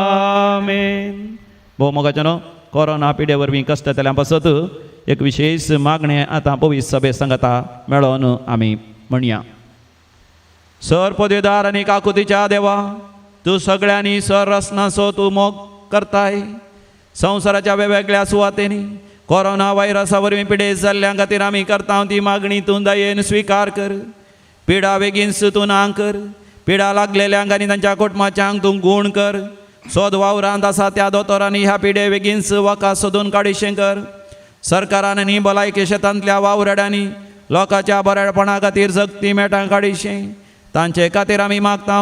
आमेन भोव मोगाच्यानो कोरोना पिडे वरवीं कश्ट जाल्ल्या पासत एक विशेष मागणें आतां पवित्र सभे सांगता मेळोन आमी म्हणया सर पदवेदार आनी काकुतीच्या देवा तूं सगळ्यांनी सर रसनाचो तूं मोग करताय संवसाराच्या वेगवेगळ्या सुवातेनी कोरोना व्हायरसा वरवीं पिडेस्त जाल्ल्या खातीर आमी करता ती मागणी तूं दयेन स्विकार कर पिडा बेगीनच तूं ना कर पिडा लागलेल्यांक आनी तांच्या कुटुंबाच्यांक तूं गूण कर सोद वावरांत आसा त्या दोतोरांनी ह्या पिडे बेगीनच वखा सोदून काडिशें कर सरकारान आनी भलायकी शेतांतल्या वावरड्यांनी लोकांच्या बरेपणा खातीर जगती मेटां काडिशें तांचे खातीर आमी मागता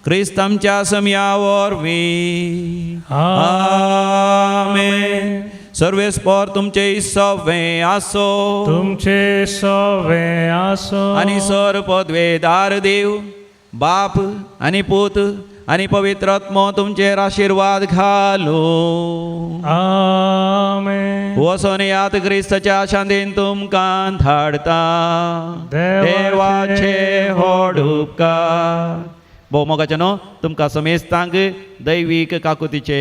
क्रिस्त आमच्या समिया वरवीं आमेन सर्वेस्पर तुमचे सवे आसो तुमचे सवे आसो आनी सर पदवेदार देव बाप आनी पूत आनी पवित्र आत्मो तुमचेर आशिर्वाद घालो आमेन वसोन यात क्रिस्ताच्या शांतीन तुमकां धाडता देवाचे व्हड उपकार भोव मोगाच्यानो तुमकां समेस्तांक दैवीक काकुतीचे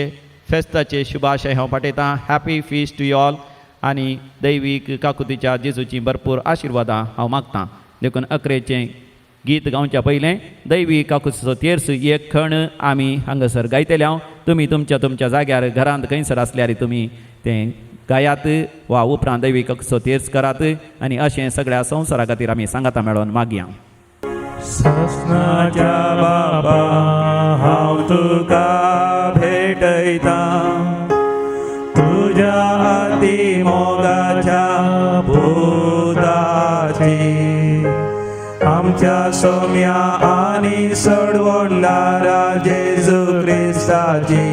फेस्ताचे शुभाशय हांव पाठयतां happy feast to you all आनी दैवीक काकुतीच्या जेजूची भरपूर आशिर्वादां हांव मागतां देखून अकरेचें गीत गावच्या पयलें दैवी काकुतीचो तेर्स एक खण आमी हांगासर गायतले हांव तुमी तुमच्या जाग्यार घरांत खंयसर आसल्यार तुमी तें गायात वा उपरांत दैवी काकुतीचो तेर्स करात आनी अशें सगळ्या संवसारा खातीर आमी सांगाता मेळोन मागया सस्नाच्या बाबा हांव तुका भेटयता तुज्या अती मोगाच्या भुताची आमच्या सौम्या आणि सडवणारा जेजू ख्रिस्ताची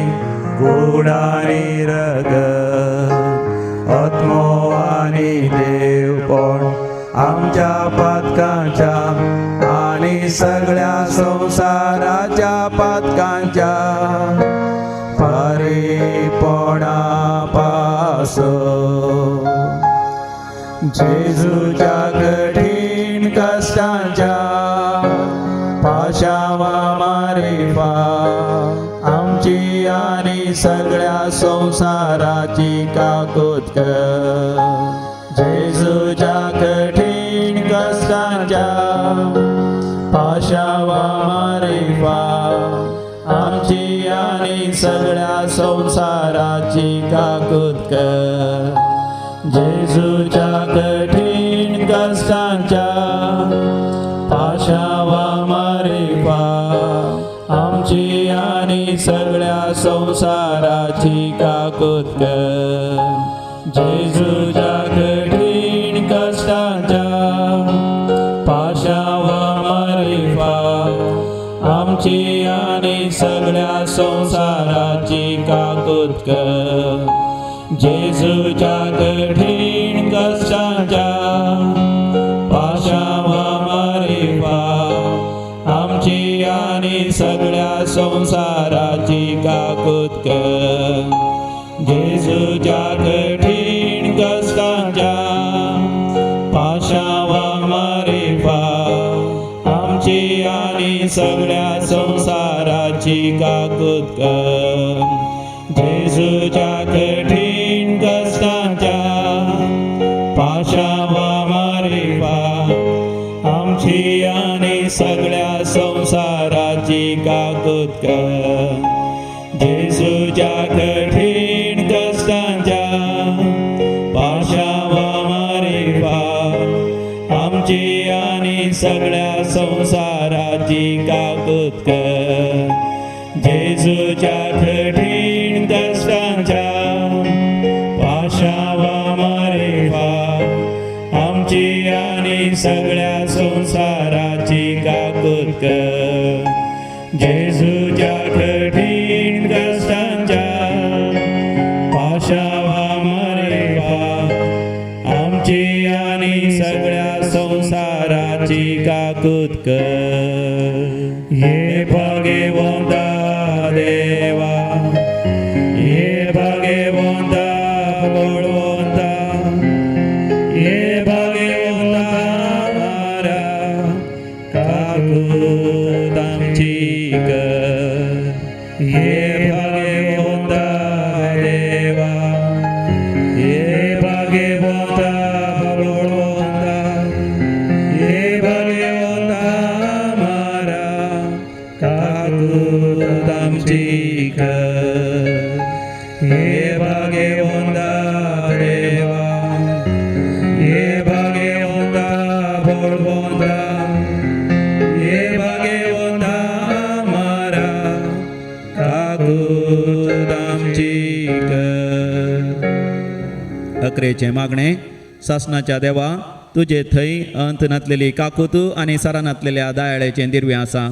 गुडानी रगत आत्मो आणि देवपण आमच्या पातकांच्या आणि सगळ्या संसाराच्या पातकांच्या पारीपणापासून जेजूच्या कठीण कष्टांच्या पाशावा मारिफा आमची आणि सगळ्या संसाराची काकूत कर जेजूच्या कठीण कष्टांच्या पाशावा मारिफा आमची आणि सगळ्या संसाराची काकूत कर जेजूच्या कठीण कष्टांच्या पाशावा मारिफा आमची आणि सगळ्या संसाराची काकूत कर जेजूच्या कठीण कष्टांच्या पाशावा मारिफा आमची आणि सगळ्या संसाराची काकूत कर जेजूच्या कठीण कष्टांच्या पाशावा मारिफा आमची आणि सगळ्या संसाराची काकूत कर जेजूच्या कठीण कष्टांच्या पाशावा मारिफा आमची आणि सगळ्या संसाराची काकूत कर जेजूच्या कठीण कष्टांच्या पाशावा मारिफा आमची आणि सगळ्या संसाराची काकूत कर जेजूच्या कठीण कष्टांच्या पाशावा मारिफा आमची आणि सगळ्या संसाराची काकूत कर जेजूच्या कठीण कष्टांच्या पाशावा मारिफा आमची आणि सगळ्या संसाराची काकूत कर जेजूच्या कठीण कष्टांच्या पाशावा मारिफा आमची आणि सगळ्या संसाराची काकूत कर ये भगवंता देवा ये भगवंता बळवंता ये भगवंता मारा काकूत आमची कर ये भगवंता देवा ये भगवंता बळवंता ये भगवंता मारा काकूत आमची कर हे भगवंता देवा हे भगवंता बळवंता हे भगवंता मारा काकूत आमची कर अकरेचे मागणे शासनाच्या देवा तुझे थंय अंत नातलेली काकूत आणि सरा नातलेल्या दयाळेचे दिरवे आसा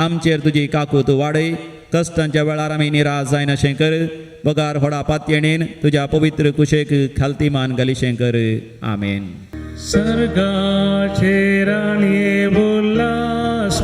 आमचेर तुजी काकूत वाडय कश्टांच्या वेळार आमी निराश जायना अशें कर बगार होडा पातयेणेन तुज्या पवित्र कुशेक खालती मान घालिशें कर आमेन सर्गाचेर आनी उल्हास